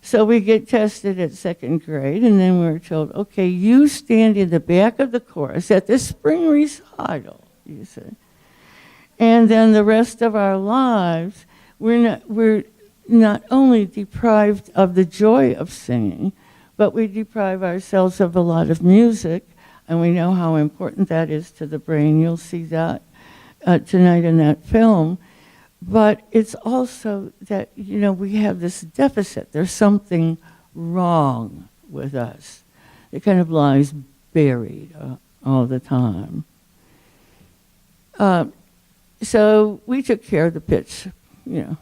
Speaker 9: So we get tested at second grade, and then we're told, okay, you stand in the back of the chorus at the spring recital, you say. And then the rest of our lives, we're not only deprived of the joy of singing, but we deprive ourselves of a lot of music, and we know how important that is to the brain. You'll see that tonight in that film. But it's also that, you know, we have this deficit. There's something wrong with us. It kind of lies buried all the time. So we took care of the pitch, you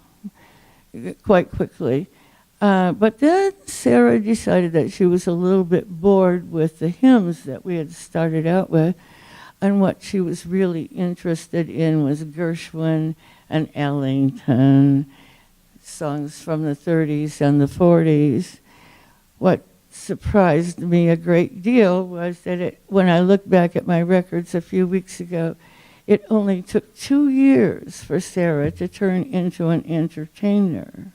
Speaker 9: know, quite quickly. But then Sarah decided that she was a little bit bored with the hymns that we had started out with, and what she was really interested in was Gershwin and Ellington, songs from the 30s and the 40s. What surprised me a great deal was that when I looked back at my records a few weeks ago, it only took 2 years for Sarah to turn into an entertainer.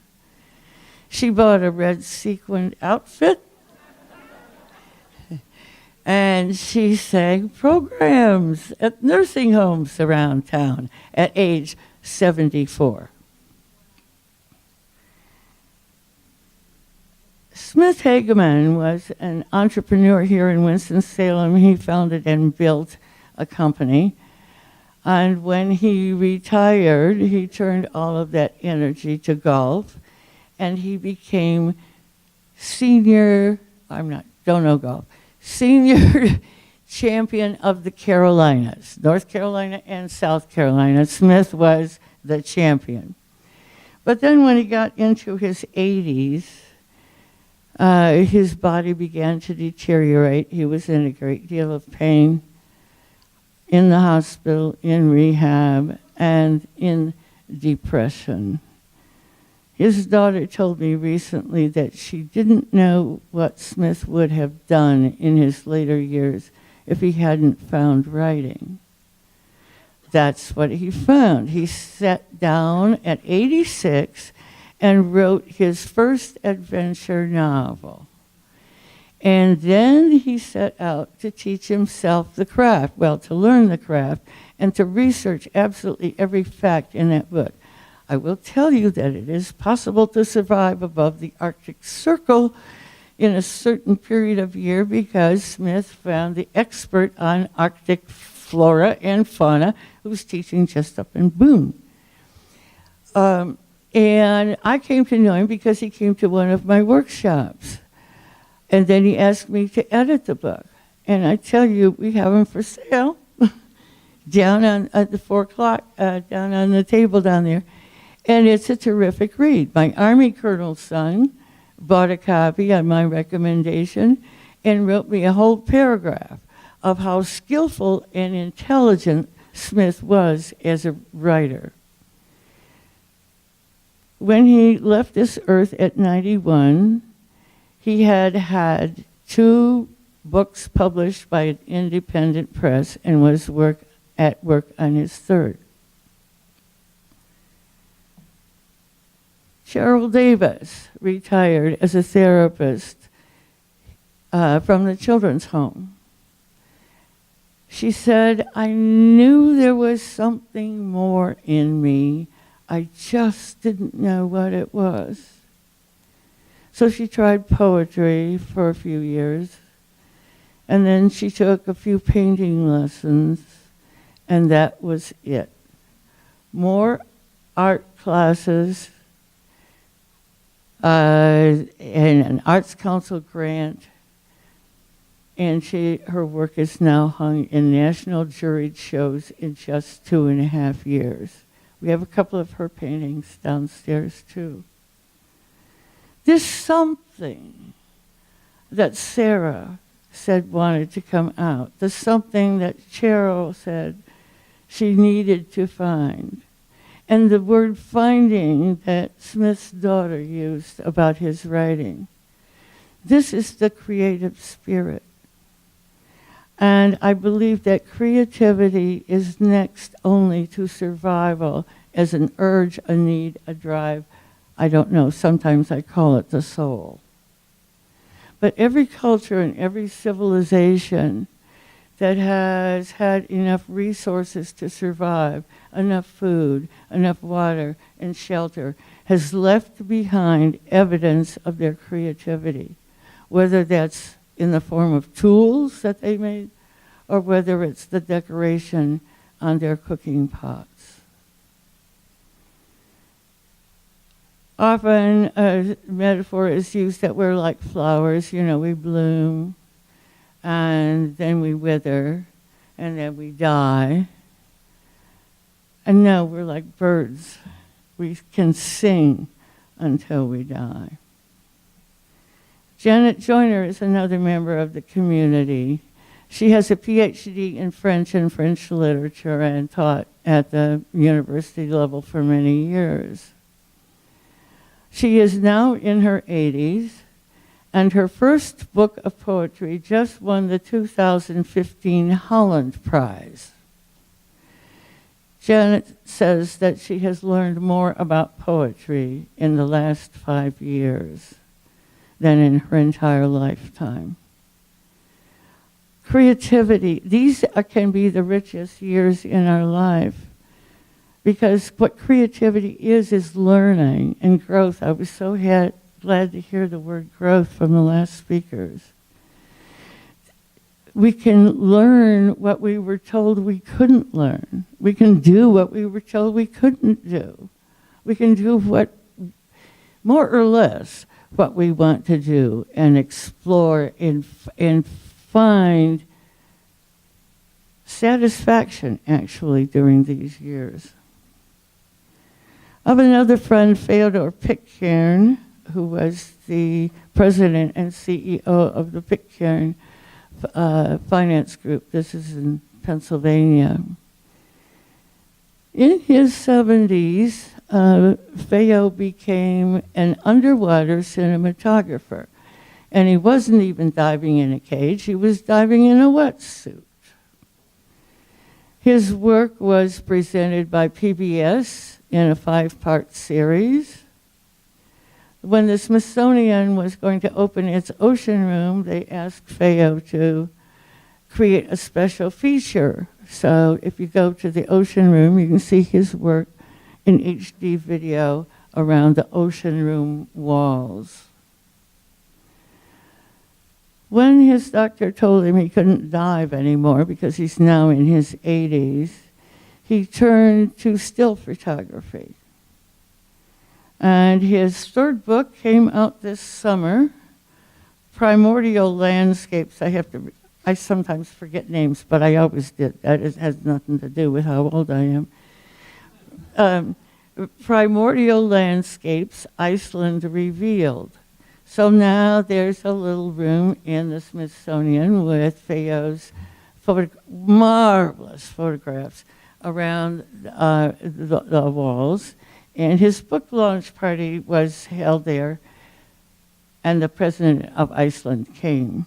Speaker 9: She bought a red sequined outfit, and she sang programs at nursing homes around town at age 74. Smith Hageman was an entrepreneur here in Winston-Salem. He founded and built a company. And when he retired, he turned all of that energy to golf, and he became senior, don't know golf, senior champion of the Carolinas, North Carolina and South Carolina. Smith was the champion. But then when he got into his 80s, his body began to deteriorate. He was in a great deal of pain in the hospital, in rehab, and in depression. His daughter told me recently that she didn't know what Smith would have done in his later years if he hadn't found writing. That's what he found. He sat down at 86 and wrote his first adventure novel. And then he set out to teach himself the craft, well, to learn the craft, and to research absolutely every fact in that book. I will tell you that it is possible to survive above the Arctic Circle in a certain period of year because Smith found the expert on Arctic flora and fauna who was teaching just up in Boone. And I came to know him because he came to one of my workshops. And then he asked me to edit the book. And I tell you, we have them for sale down on at the 4 o'clock, down on the table down there. And it's a terrific read. My Army colonel's son bought a copy on my recommendation and wrote me a whole paragraph of how skillful and intelligent Smith was as a writer. When he left this earth at 91, he had had 2 books published by an independent press and was at work on his 3rd. Cheryl Davis retired as a therapist from the children's home. She said, I knew there was something more in me. I just didn't know what it was. So she tried poetry for a few years, and then she took a few painting lessons, and that was it. More art classes, and an Arts Council grant, and her work is now hung in national juried shows in just 2.5 years. We have a couple of her paintings downstairs too. There's something that Sarah said wanted to come out. There's something that Cheryl said she needed to find. And the word finding that Smith's daughter used about his writing. This is the creative spirit. And I believe that creativity is next only to survival as an urge, a need, a drive. I don't know, sometimes I call it the soul. But every culture and every civilization that has had enough resources to survive, enough food, enough water and shelter, has left behind evidence of their creativity, whether that's in the form of tools that they made, or whether it's the decoration on their cooking pots. Often a metaphor is used that we're like flowers, we bloom, and then we wither, and then we die. And no, we're like birds. We can sing until we die. Janet Joyner is another member of the community. She has a PhD in French and French literature and taught at the university level for many years. She is now in her 80s, and her first book of poetry just won the 2015 Holland Prize. Janet says that she has learned more about poetry in the last 5 years than in her entire lifetime. Creativity, these can be the richest years in our life, because what creativity is learning and growth. I was so glad to hear the word growth from the last speakers. We can learn what we were told we couldn't learn. We can do what we were told we couldn't do. We can do what, more or less, what we want to do and explore and find satisfaction, actually, during these years. I have another friend, Fyodor Pitcairn, who was the president and CEO of the Pitcairn Finance Group. This is in Pennsylvania. In his 70s, Feo became an underwater cinematographer. And he wasn't even diving in a cage, he was diving in a wetsuit. His work was presented by PBS in a 5-part series. When the Smithsonian was going to open its ocean room, they asked Feo to create a special feature. So if you go to the ocean room, you can see his work in HD video around the ocean room walls. When his doctor told him he couldn't dive anymore because he's now in his 80s, he turned to still photography. And his third book came out this summer, Primordial Landscapes. I sometimes forget names, but I always did. That has nothing to do with how old I am. Primordial Landscapes, Iceland Revealed. So now there's a little room in the Smithsonian with Feo's marvelous photographs around the walls. And his book launch party was held there, and the president of Iceland came.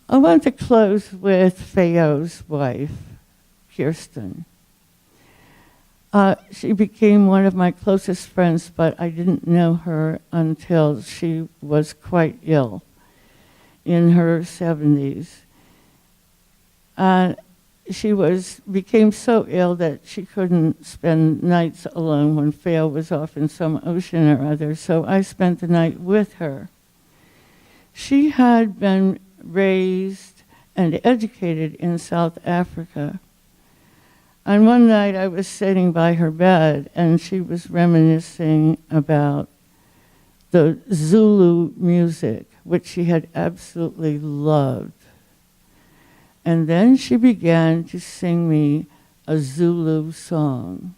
Speaker 9: I want to close with Feo's wife, Kirsten. She became one of my closest friends, but I didn't know her until she was quite ill in her 70s. She became so ill that she couldn't spend nights alone when Feo was off in some ocean or other, so I spent the night with her. She had been raised and educated in South Africa. And one night I was sitting by her bed and she was reminiscing about the Zulu music, which she had absolutely loved. And then she began to sing me a Zulu song.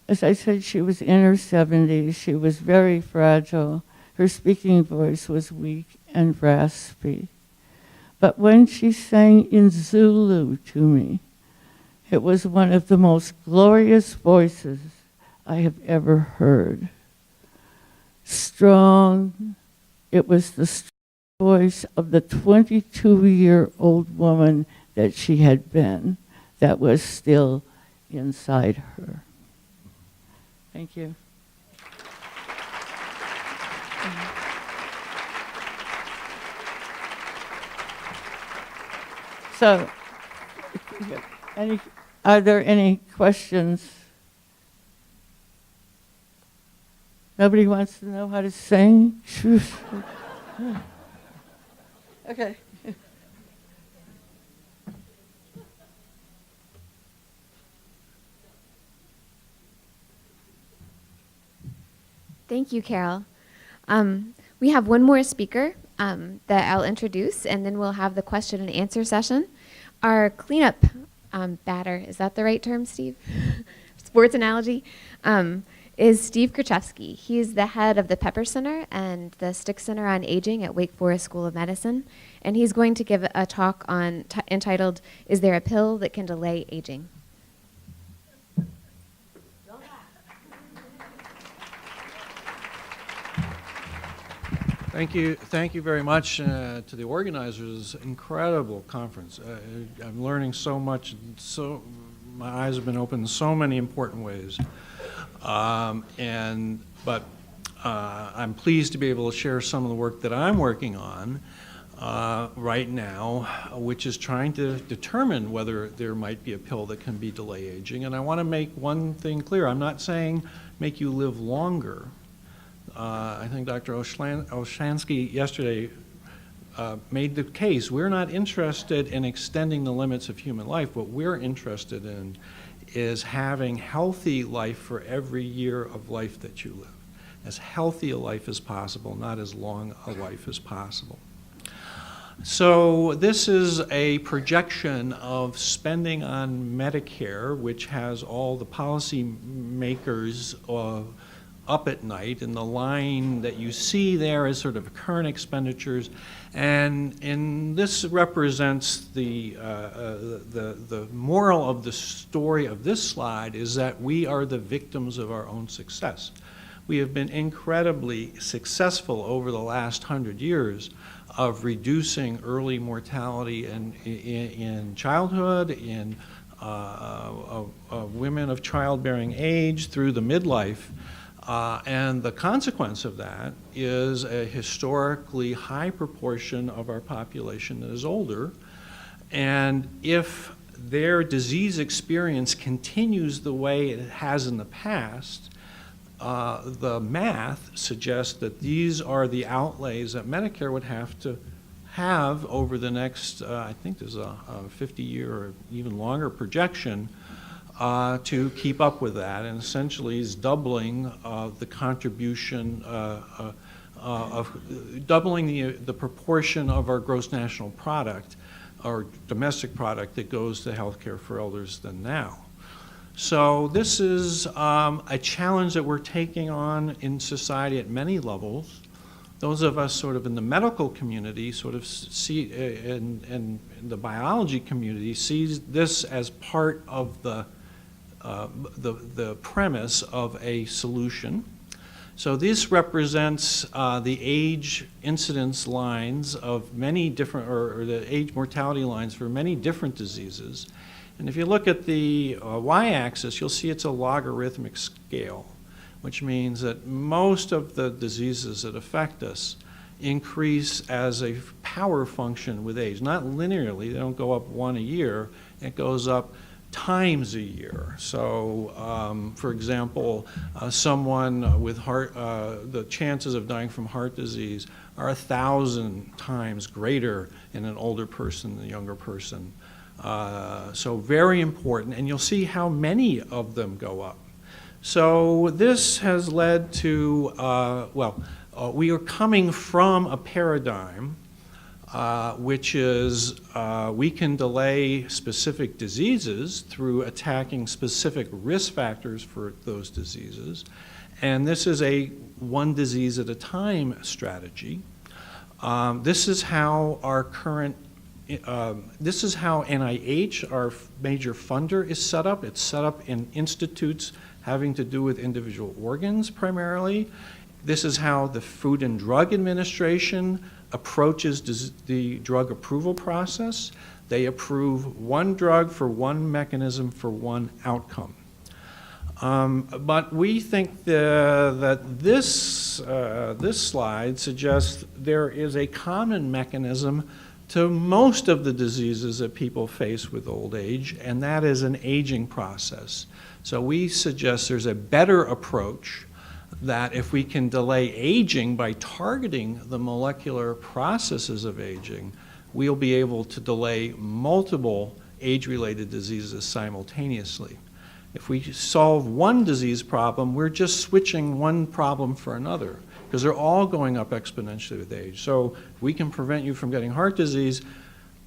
Speaker 9: As I said, she was in her 70s. She was very fragile. Her speaking voice was weak and raspy. But when she sang in Zulu to me, it was one of the most glorious voices I have ever heard. Strong. It was the voice of the 22-year-old woman that she had been, that was still inside her. Thank you. So, are there any questions? Nobody wants to know how to sing? Okay.
Speaker 3: Thank you, Carol. We have one more speaker that I'll introduce, and then we'll have the question and answer session. Our cleanup batter, is that the right term, Steve? Sports analogy, is Steve Krachevsky. He's the head of the Pepper Center and the Stick Center on Aging at Wake Forest School of Medicine, and he's going to give a talk on entitled, "Is There a Pill That Can Delay Aging?"
Speaker 10: Thank you very much to the organizers. Incredible conference. I'm learning so much. So my eyes have been opened in so many important ways. But I'm pleased to be able to share some of the work that I'm working on right now, which is trying to determine whether there might be a pill that can be delay aging. And I want to make one thing clear. I'm not saying make you live longer. I think Dr. Olshansky yesterday made the case. We're not interested in extending the limits of human life. What we're interested in is having healthy life for every year of life that you live. as healthy a life as possible, not as long a life as possible. So this is a projection of spending on Medicare, which has all the policy makers up at night, and the line that you see there is sort of current expenditures, and this represents the moral of the story of this slide is that we are the victims of our own success. We have been incredibly successful over the last 100 years of reducing early mortality in childhood, in women of childbearing age through the midlife. And the consequence of that is a historically high proportion of our population that is older. And if their disease experience continues the way it has in the past, the math suggests that these are the outlays that Medicare would have to have over the next, I think there's a 50-year or even longer projection to keep up with that, and essentially is doubling the contribution of doubling the proportion of our gross national product, our domestic product, that goes to healthcare for elders than now. So this is a challenge that we're taking on in society at many levels. Those of us sort of in the medical community sort of see, and the biology community sees this as part of the premise of a solution. So this represents the age incidence lines of many different, or the age mortality lines for many different diseases. And if you look at the y-axis, you'll see it's a logarithmic scale, which means that most of the diseases that affect us increase as a power function with age. Not linearly, they don't go up one a year, it goes up times a year. So, for example, someone with heart, the chances of dying from heart disease are 1,000 times greater in an older person than a younger person. So very important, and you'll see how many of them go up. So this has led to, we are coming from a paradigm which is we can delay specific diseases through attacking specific risk factors for those diseases. And this is a one disease at a time strategy. This is how our current this is how NIH, our major funder, is set up. It's set up in institutes having to do with individual organs primarily. This is how the Food and Drug Administration approaches the drug approval process. They approve one drug for one mechanism for one outcome. But we think that this slide suggests there is a common mechanism to most of the diseases that people face with old age, and that is an aging process. So we suggest there's a better approach, that if we can delay aging by targeting the molecular processes of aging, we'll be able to delay multiple age-related diseases simultaneously. If we solve one disease problem, we're just switching one problem for another, because they're all going up exponentially with age. So if we can prevent you from getting heart disease,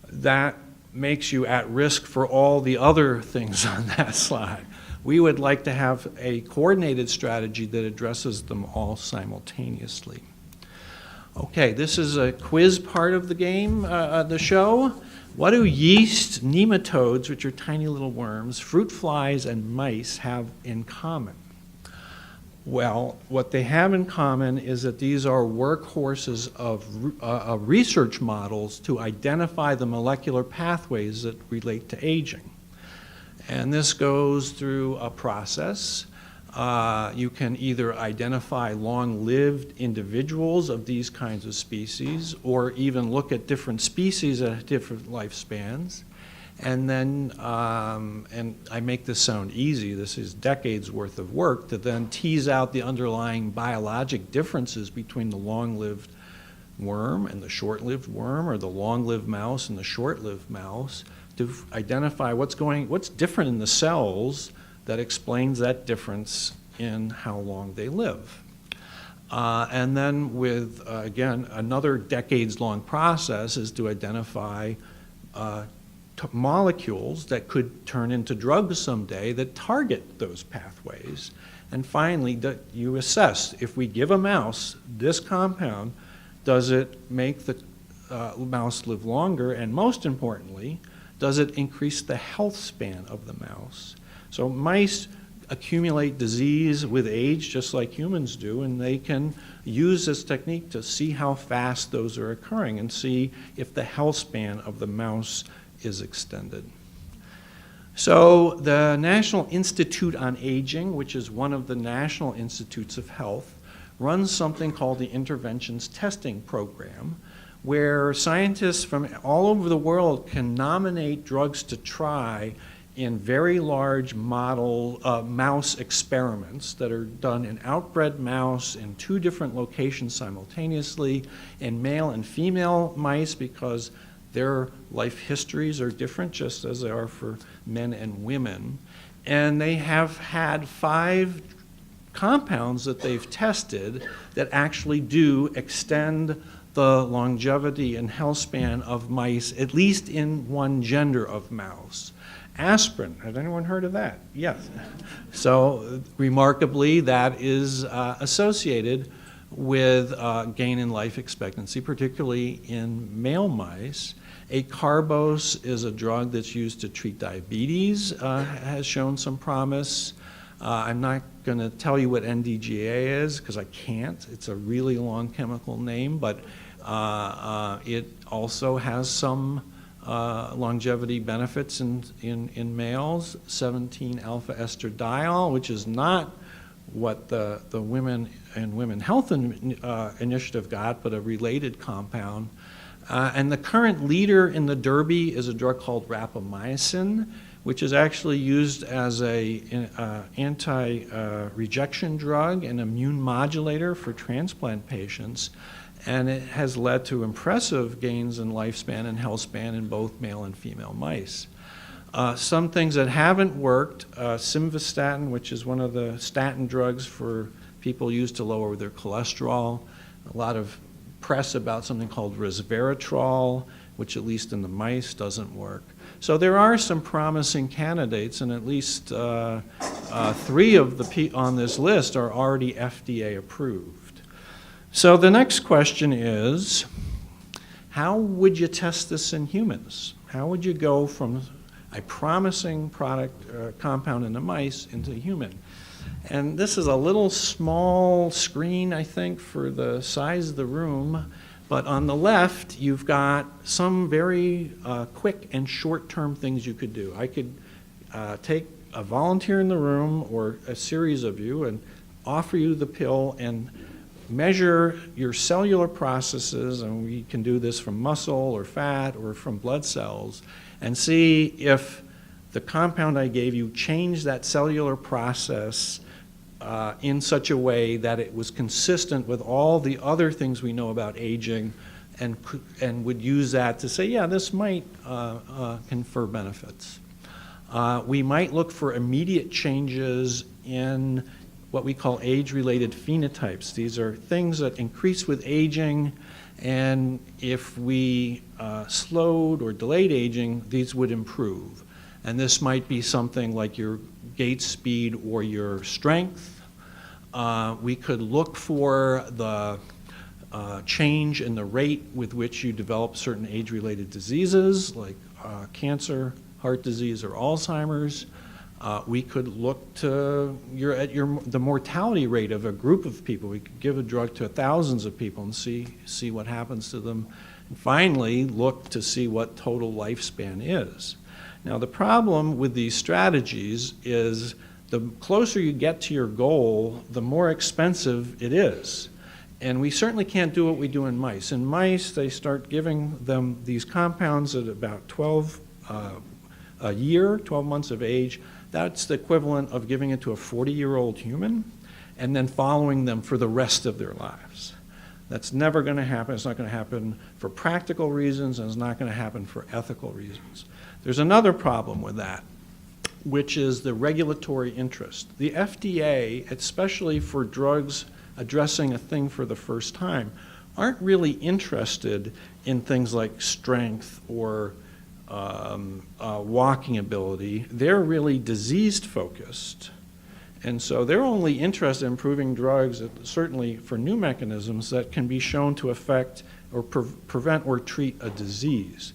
Speaker 10: that makes you at risk for all the other things on that slide. We would like to have a coordinated strategy that addresses them all simultaneously. Okay, this is a quiz part of the game, the show. What do yeast, nematodes, which are tiny little worms, fruit flies, and mice have in common? Well, what they have in common is that these are workhorses of research models to identify the molecular pathways that relate to aging. And this goes through a process. You can either identify long-lived individuals of these kinds of species, or even look at different species at different lifespans. And then, and I make this sound easy, this is decades worth of work to then tease out the underlying biologic differences between the long-lived worm and the short-lived worm, or the long-lived mouse and the short-lived mouse, to identify what's different in the cells that explains that difference in how long they live. And then with, again, another decades-long process is to identify molecules that could turn into drugs someday that target those pathways. And finally, you assess, if we give a mouse this compound, does it make the mouse live longer? And most importantly, does it increase the health span of the mouse? So mice accumulate disease with age just like humans do, and they can use this technique to see how fast those are occurring and see if the health span of the mouse is extended. So the National Institute on Aging, which is one of the National Institutes of Health, runs something called the Interventions Testing Program, where scientists from all over the world can nominate drugs to try in very large model mouse experiments that are done in outbred mouse in 2 different locations simultaneously, in male and female mice, because their life histories are different, just as they are for men and women. And they have had 5 compounds that they've tested that actually do extend the longevity and health span of mice, at least in one gender of mouse. Aspirin, has anyone heard of that? Yes. So remarkably, that is associated with gain in life expectancy, particularly in male mice. Acarbose is a drug that's used to treat diabetes, has shown some promise. I'm not going to tell you what NDGA is because I can't. It's a really long chemical name, but it also has some longevity benefits in males. 17-alpha estradiol, which is not what the Women and Women Health Initiative got, but a related compound. And the current leader in the Derby is a drug called rapamycin, which is actually used as a anti-rejection drug and immune modulator for transplant patients. And it has led to impressive gains in lifespan and health span in both male and female mice. Some things that haven't worked, simvastatin, which is one of the statin drugs for people used to lower their cholesterol. A lot of press about something called resveratrol, which at least in the mice doesn't work. So there are some promising candidates, and at least 3 of the on this list are already FDA approved. So the next question is, how would you test this in humans? How would you go from a promising product compound in the mice into human? And this is a little small screen, I think, for the size of the room. But on the left, you've got some very quick and short-term things you could do. I could take a volunteer in the room or a series of you and offer you the pill and measure your cellular processes, and we can do this from muscle or fat or from blood cells, and see if the compound I gave you changed that cellular process in such a way that it was consistent with all the other things we know about aging, and would use that to say, yeah, this might confer benefits. We might look for immediate changes in what we call age-related phenotypes. These are things that increase with aging, and if we slowed or delayed aging, these would improve. And this might be something like your gait speed or your strength. We could look for the change in the rate with which you develop certain age-related diseases like cancer, heart disease, or Alzheimer's. We could look to the mortality rate of a group of people. We could give a drug to thousands of people and see what happens to them. And finally, look to see what total lifespan is. Now, the problem with these strategies is the closer you get to your goal, the more expensive it is. And we certainly can't do what we do in mice. In mice, they start giving them these compounds at about 12 months of age. That's the equivalent of giving it to a 40-year-old human and then following them for the rest of their lives. That's never going to happen. It's not going to happen for practical reasons, and it's not going to happen for ethical reasons. There's another problem with that, which is the regulatory interest. The FDA, especially for drugs addressing a thing for the first time aren't really interested in things like strength or walking ability. They're really disease-focused. And so they're only interested in improving drugs, certainly for new mechanisms, that can be shown to affect or prevent or treat a disease.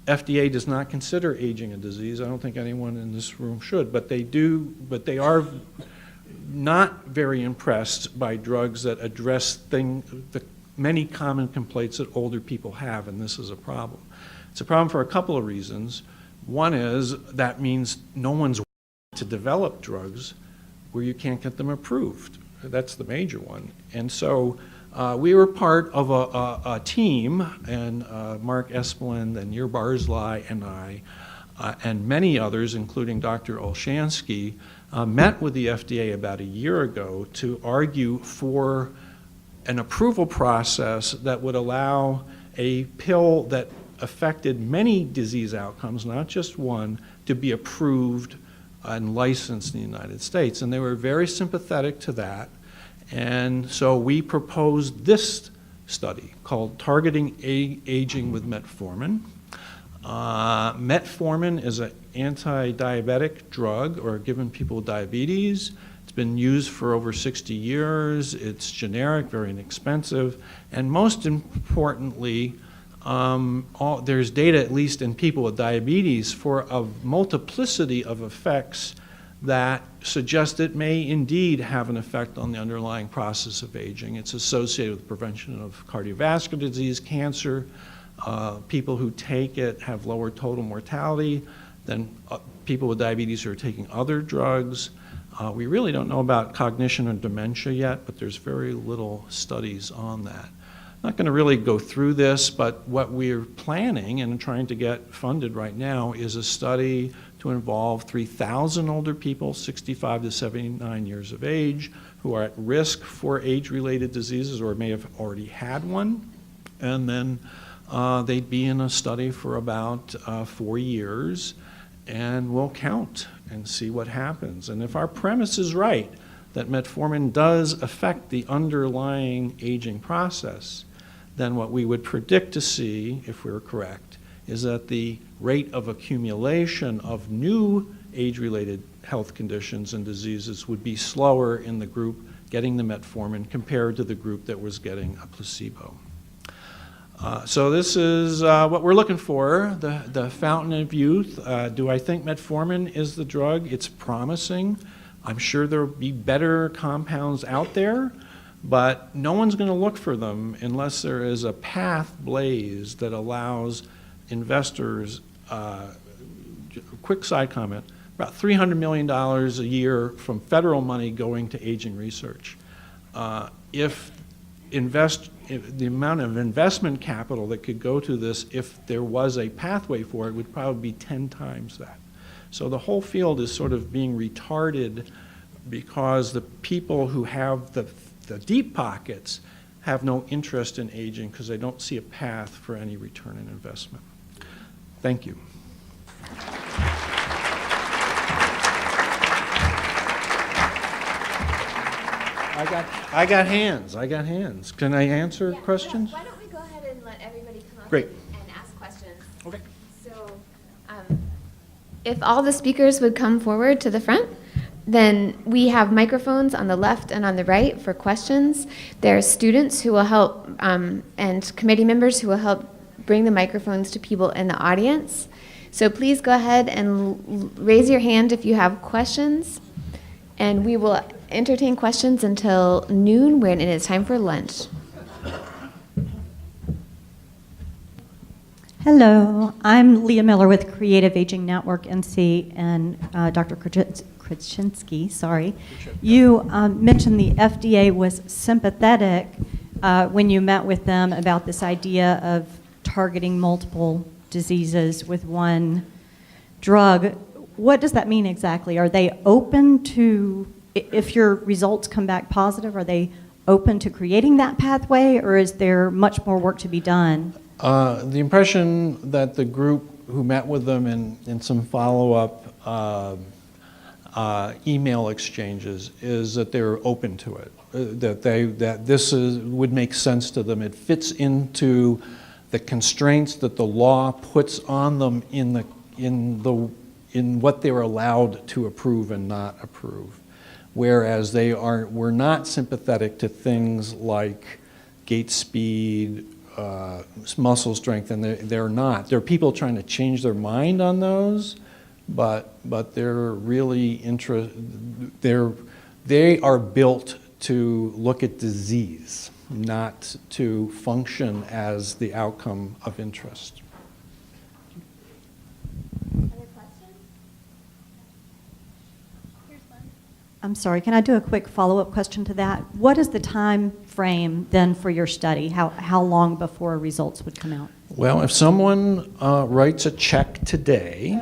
Speaker 10: FDA does not consider aging a disease. I don't think anyone in this room should, but they are not very impressed by drugs that address the many common complaints that older people have, and this is a problem. It's a problem for a couple of reasons. One is that means no one's to develop drugs where you can't get them approved. That's the major one. And so we were part of a team, and Mark Esplin and Nir Barzilai and I, and many others, including Dr. Olshansky, met with the FDA about a year ago to argue for an approval process that would allow a pill that affected many disease outcomes, not just one, to be approved and licensed in the United States. And they were very sympathetic to that. And so we proposed this study called Targeting Aging with Metformin. Metformin is an anti-diabetic drug or given people with diabetes. It's been used for over 60 years. It's generic, very inexpensive. And most importantly, there's data, at least in people with diabetes, for a multiplicity of effects that suggest it may indeed have an effect on the underlying process of aging. It's associated with prevention of cardiovascular disease, cancer. People who take it have lower total mortality than people with diabetes who are taking other drugs. We really don't know about cognition and dementia yet, but there's very little studies on that. I'm not going to really go through this, but what we're planning and trying to get funded right now is a study to involve 3,000 older people, 65 to 79 years of age, who are at risk for age-related diseases or may have already had one. And then they'd be in a study for about 4 years, and we'll count and see what happens. And if our premise is right, that metformin does affect the underlying aging process, then what we would predict to see, if we're correct, is that the rate of accumulation of new age-related health conditions and diseases would be slower in the group getting the metformin compared to the group that was getting a placebo. So this is what we're looking for, the fountain of youth. Do I think metformin is the drug? It's promising. I'm sure there will be better compounds out there, but no one's going to look for them unless there is a path blazed that allows investors, quick side comment, about $300 million a year from federal money going to aging research. If the amount of investment capital that could go to this, if there was a pathway for it, would probably be 10 times that. So the whole field is sort of being retarded because the people who have the deep pockets have no interest in aging because they don't see a path for any return in investment. Thank you. I got hands. Can I answer questions?
Speaker 3: Why don't we go ahead and let everybody come up
Speaker 10: Great.
Speaker 3: and ask questions?
Speaker 10: Okay.
Speaker 3: So if all the speakers would come forward to the front, then we have microphones on the left and on the right for questions. There are students who will help and committee members who will help bring the microphones to people in the audience. So please go ahead and raise your hand if you have questions, and we will entertain questions until noon when it is time for lunch.
Speaker 11: Hello, I'm Leah Miller with Creative Aging Network NC, and Dr. Krasinski, sorry. You mentioned the FDA was sympathetic when you met with them about this idea of targeting multiple diseases with one drug. What does that mean exactly? Are they open to, if your results come back positive, are they open to creating that pathway, or is there much more work to be done?
Speaker 10: The impression that the group who met with them in some follow-up email exchanges is that they're open to it. that this would make sense to them. It fits into the constraints that the law puts on them in what they're allowed to approve and not approve. Whereas we're not sympathetic to things like gait speed, muscle strength, and they're not. There are people trying to change their mind on those, but they're really they are built to look at disease, not to function as the outcome of interest.
Speaker 11: I'm sorry, can I do a quick follow-up question to that? What is the time frame then for your study? How long before results would come out?
Speaker 10: Well, if someone writes a check today,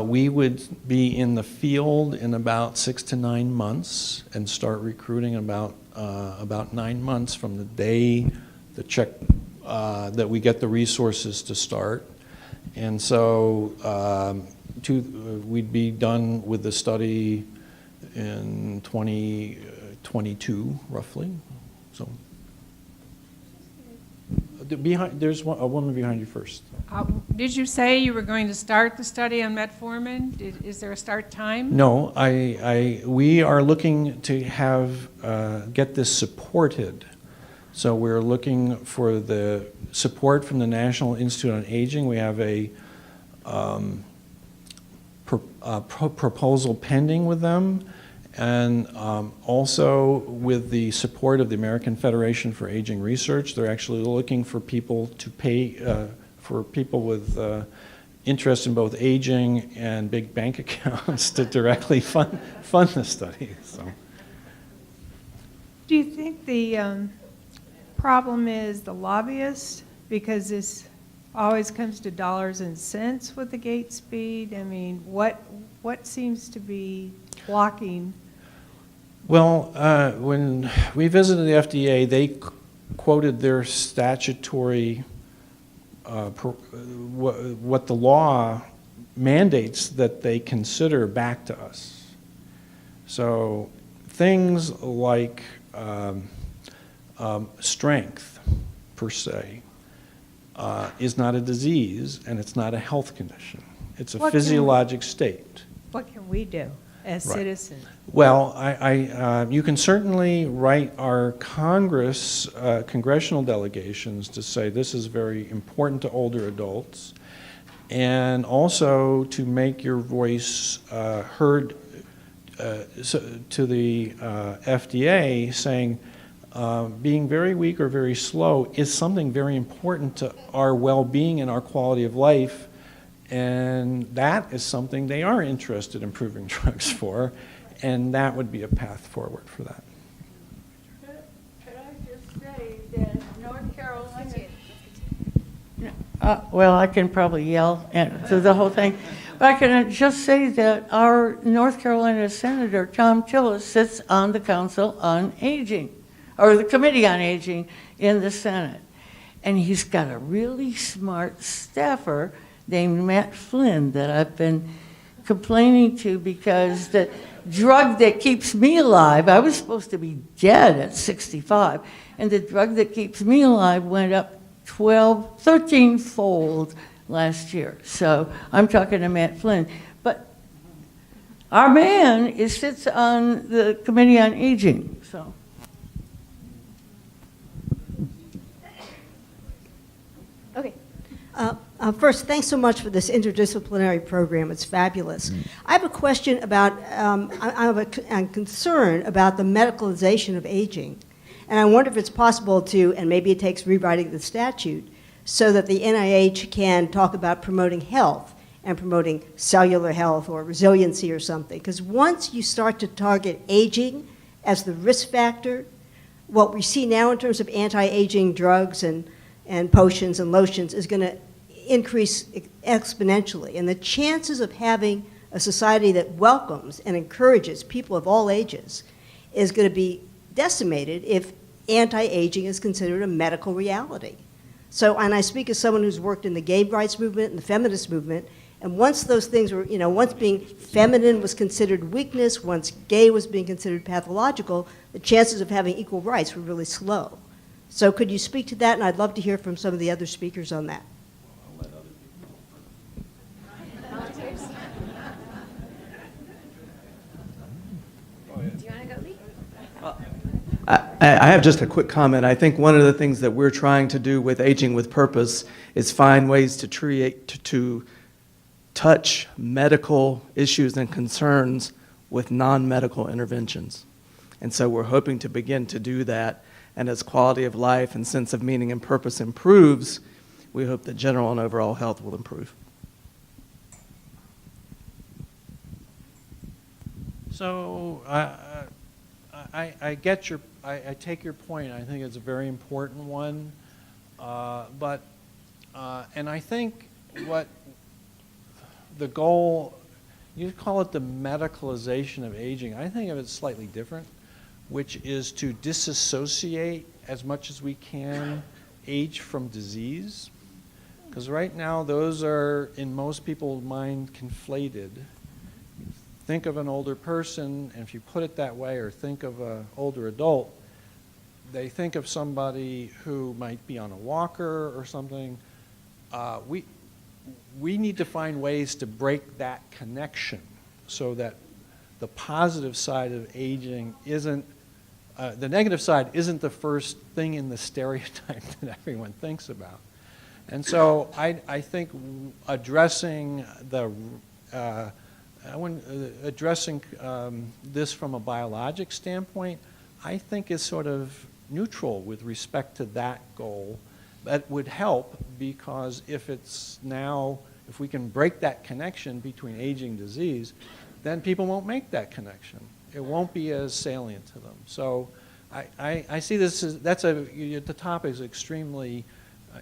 Speaker 10: we would be in the field in about 6 to 9 months and start recruiting about 9 months from the day the check that we get the resources to start. And so we'd be done with the study in 2022, roughly. So there's a woman behind you first.
Speaker 12: Did you say you were going to start the study on metformin? Is there a start time?
Speaker 10: No, we are looking to get this supported. So we're looking for the support from the National Institute on Aging. We have a proposal pending with them, and also with the support of the American Federation for Aging Research. They're actually looking for people to pay, for people with interest in both aging and big bank accounts to directly fund the study. So.
Speaker 12: Do you think the problem is the lobbyists? Because this always comes to dollars and cents with the gait speed. I mean, what seems to be blocking?
Speaker 10: Well, when we visited the FDA, they quoted their statutory, what the law mandates that they consider back to us. So things like strength, per se, is not a disease, and it's not a health condition. It's a physiologic state.
Speaker 12: What can we do as citizens?
Speaker 10: Well, you can certainly write our congressional delegations to say this is very important to older adults, and also to make your voice heard to the FDA, saying being very weak or very slow is something very important to our well-being and our quality of life, and that is something they are interested in improving drugs for, and that would be a path forward for that.
Speaker 9: Could I just say that North Carolina... well, I can probably yell through the whole thing. But I can just say that our North Carolina Senator, Tom Tillis, sits on the Council on Aging, or the Committee on Aging in the Senate. And he's got a really smart staffer named Matt Flynn that I've been complaining to, because the drug that keeps me alive, I was supposed to be dead at 65, and the drug that keeps me alive went up 13-fold last year. So I'm talking to Matt Flynn. But our man sits on the Committee on Aging, so.
Speaker 3: Okay.
Speaker 13: First, thanks so much for this interdisciplinary program. It's fabulous. I have a question about, I have a concern about the medicalization of aging. And I wonder if it's possible to, and maybe it takes rewriting the statute, so that the NIH can talk about promoting health and promoting cellular health or resiliency or something. Because once you start to target aging as the risk factor, what we see now in terms of anti-aging drugs and potions and lotions is going to increase exponentially. And the chances of having a society that welcomes and encourages people of all ages is going to be decimated if anti-aging is considered a medical reality. So, and I speak as someone who's worked in the gay rights movement and the feminist movement, And once those things were, once being feminine was considered weakness, once gay was being considered pathological, the chances of having equal rights were really slow. So could you speak to that? And I'd love to hear from some of the other speakers on that.
Speaker 3: Volunteers? Do you want to go, Lee?
Speaker 8: I have just a quick comment. I think one of the things that we're trying to do with Aging with Purpose is find ways to touch medical issues and concerns with non-medical interventions. And so we're hoping to begin to do that. And as quality of life and sense of meaning and purpose improves, we hope that general and overall health will improve.
Speaker 10: So I take your point. I think it's a very important one. And I think what the goal, you call it the medicalization of aging. I think of it slightly different, which is to disassociate as much as we can age from disease. Because right now those are, in most people's mind, conflated. Think of an older person, and if you put it that way, or think of an older adult, they think of somebody who might be on a walker or something. We need to find ways to break that connection so that the positive side of aging isn't, the negative side isn't the first thing in the stereotype that everyone thinks about. And so I think addressing this from a biologic standpoint, I think is sort of neutral with respect to that goal. That would help, because if we can break that connection between aging and disease, then people won't make that connection. It won't be as salient to them. So I see this as, the topic is extremely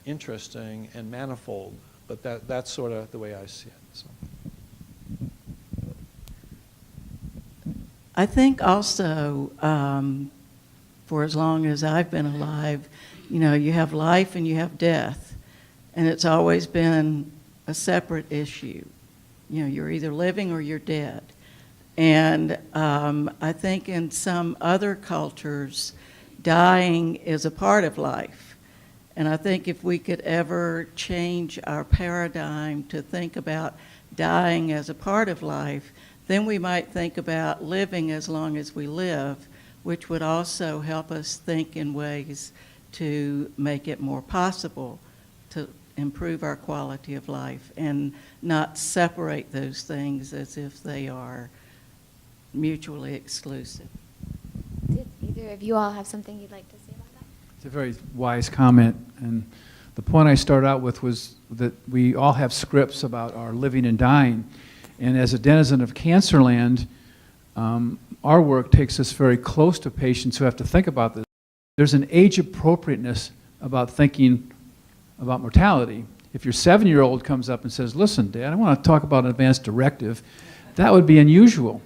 Speaker 10: interesting and manifold, but that's sort of the way I see it. So.
Speaker 9: I think also, for as long as I've been alive, you have life and you have death, and it's always been a separate issue. You're either living or you're dead. And I think in some other cultures, dying is a part of life. And I think if we could ever change our paradigm to think about dying as a part of life, then we might think about living as long as we live, which would also help us think in ways to make it more possible to improve our quality of life and not separate those things as if they are mutually exclusive.
Speaker 3: Did either of you all have something you'd like to say about that?
Speaker 5: It's a very wise comment. And the point I started out with was that we all have scripts about our living and dying. And as a denizen of Cancerland, our work takes us very close to patients who have to think about this. There's an age appropriateness about thinking about mortality. If your 7-year-old comes up and says, listen, Dad, I want to talk about an advanced directive, that would be unusual.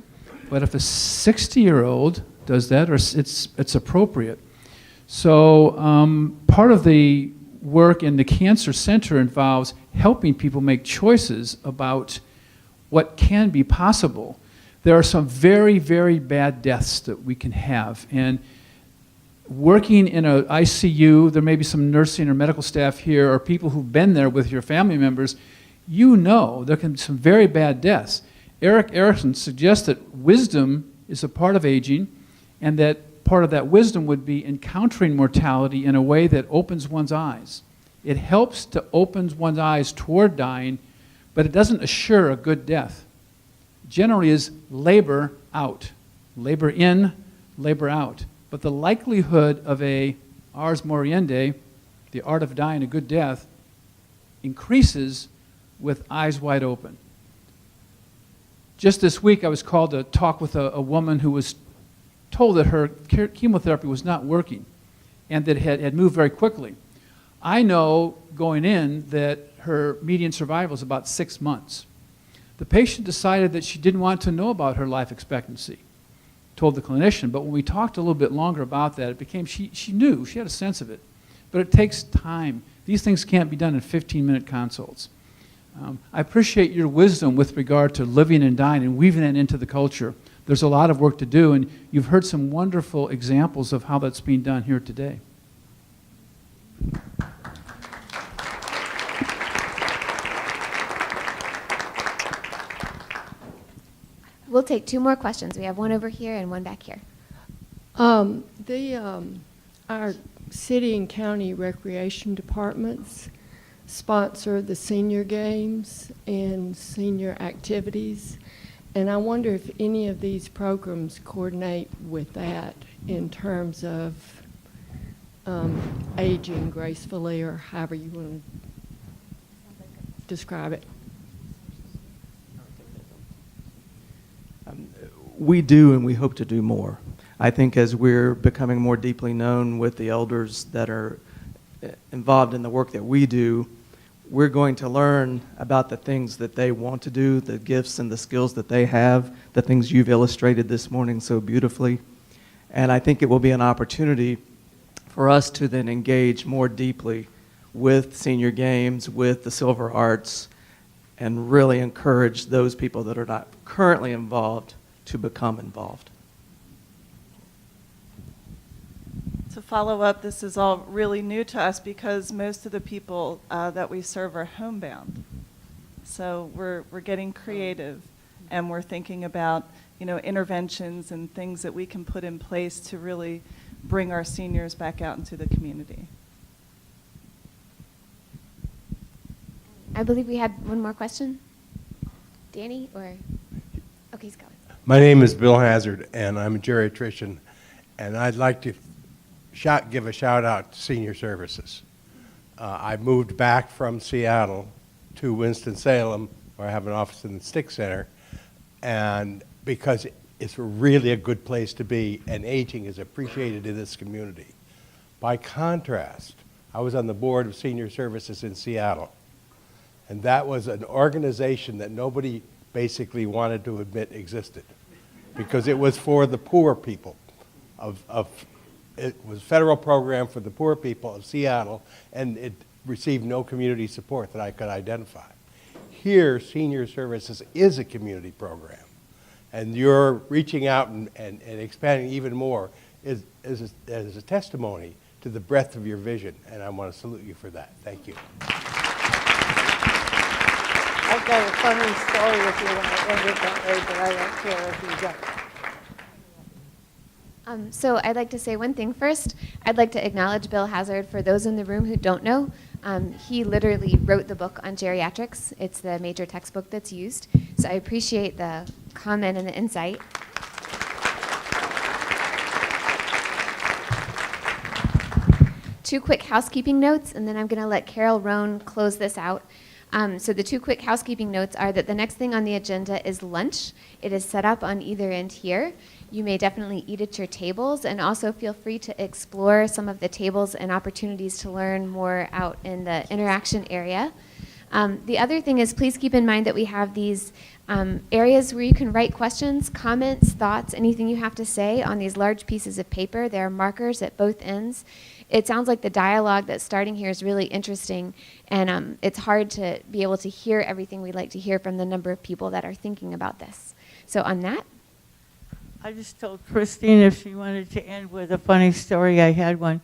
Speaker 5: But if a 60-year-old does that, or it's appropriate. So part of the work in the Cancer Center involves helping people make choices about what can be possible. There are some very, very bad deaths that we can have. And working in an ICU, there may be some nursing or medical staff here, or people who've been there with your family members, there can be some very bad deaths. Erik Erikson suggests that wisdom is a part of aging, and that part of that wisdom would be encountering mortality in a way that opens one's eyes. It helps to open one's eyes toward dying, but it doesn't assure a good death. Generally is labor out. Labor in, labor out. But the likelihood of a ars moriendi, the art of dying a good death, increases with eyes wide open. Just this week I was called to talk with a woman who was told that her chemotherapy was not working and that it had moved very quickly. I know going in that her median survival is about 6 months. The patient decided that she didn't want to know about her life expectancy, told the clinician, but when we talked a little bit longer about that, it became, she knew, she had a sense of it, but it takes time. These things can't be done in 15-minute consults. I appreciate your wisdom with regard to living and dying and weaving that into the culture. There's a lot of work to do, and you've heard some wonderful examples of how that's being done here today.
Speaker 3: We'll take 2 more questions. We have one over here and one back here.
Speaker 14: Our city and county recreation departments sponsor the senior games and senior activities, and I wonder if any of these programs coordinate with that in terms of aging gracefully, or however you want to describe it.
Speaker 8: We do, and we hope to do more. I think as we're becoming more deeply known with the elders that are involved in the work that we do, we're going to learn about the things that they want to do, the gifts and the skills that they have, the things you've illustrated this morning so beautifully. And I think it will be an opportunity for us to then engage more deeply with senior games, with the Silver Arts, and really encourage those people that are not currently involved to become involved.
Speaker 7: To follow up, this is all really new to us because most of the people that we serve are homebound. So we're getting creative, and we're thinking about, you know, interventions and things that we can put in place to really bring our seniors back out into the community.
Speaker 3: I believe we had one more question. Danny, or? Okay, he's going.
Speaker 15: My name is Bill Hazard, and I'm a geriatrician, and I'd like to give a shout out to Senior Services. I moved back from Seattle to Winston-Salem, where I have an office in the Stick Center, and because it's really a good place to be, and aging is appreciated in this community. By contrast, I was on the board of Senior Services in Seattle, and that was an organization that nobody basically wanted to admit existed, because it was for the poor people it was a federal program for the poor people of Seattle, and it received no community support that I could identify. Here, Senior Services is a community program, and you're reaching out and expanding even more is a testimony to the breadth of your vision, and I want to salute you for that. Thank you.
Speaker 9: I've got a funny story if you want to end it that way, but I don't care if you don't.
Speaker 3: So I'd like to say one thing first. I'd like to acknowledge Bill Hazard. For those in the room who don't know, he literally wrote the book on geriatrics. It's the major textbook that's used. So I appreciate the comment and the insight. Two quick housekeeping notes, and then I'm going to let Carol Roan close this out. So the 2 quick housekeeping notes are that the next thing on the agenda is lunch. It is set up on either end here. You may definitely eat at your tables, and also feel free to explore some of the tables and opportunities to learn more out in the interaction area. The other thing is, please keep in mind that we have these areas where you can write questions, comments, thoughts, anything you have to say on these large pieces of paper. There are markers at both ends. It sounds like the dialogue that's starting here is really interesting, and it's hard to be able to hear everything we'd like to hear from the number of people that are thinking about this. So on that,
Speaker 9: I just told Christine if she wanted to end with a funny story. I had one.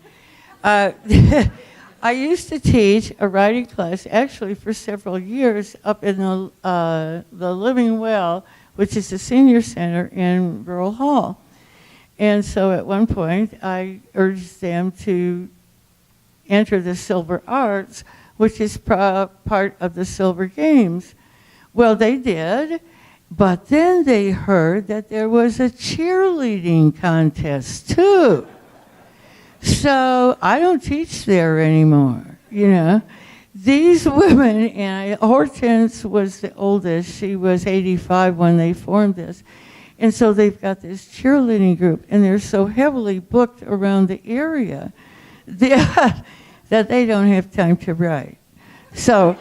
Speaker 9: I used to teach a writing class, actually for several years, up in the Living Well, which is the senior center in Rural Hall. And so at one point, I urged them to enter the Silver Arts, which is part of the Silver Games. Well, they did, but then they heard that there was a cheerleading contest, too. So I don't teach there anymore, you know. These women, and Hortense was the oldest. She was 85 when they formed this. And so they've got this cheerleading group, and they're so heavily booked around the area that they don't have time to write. So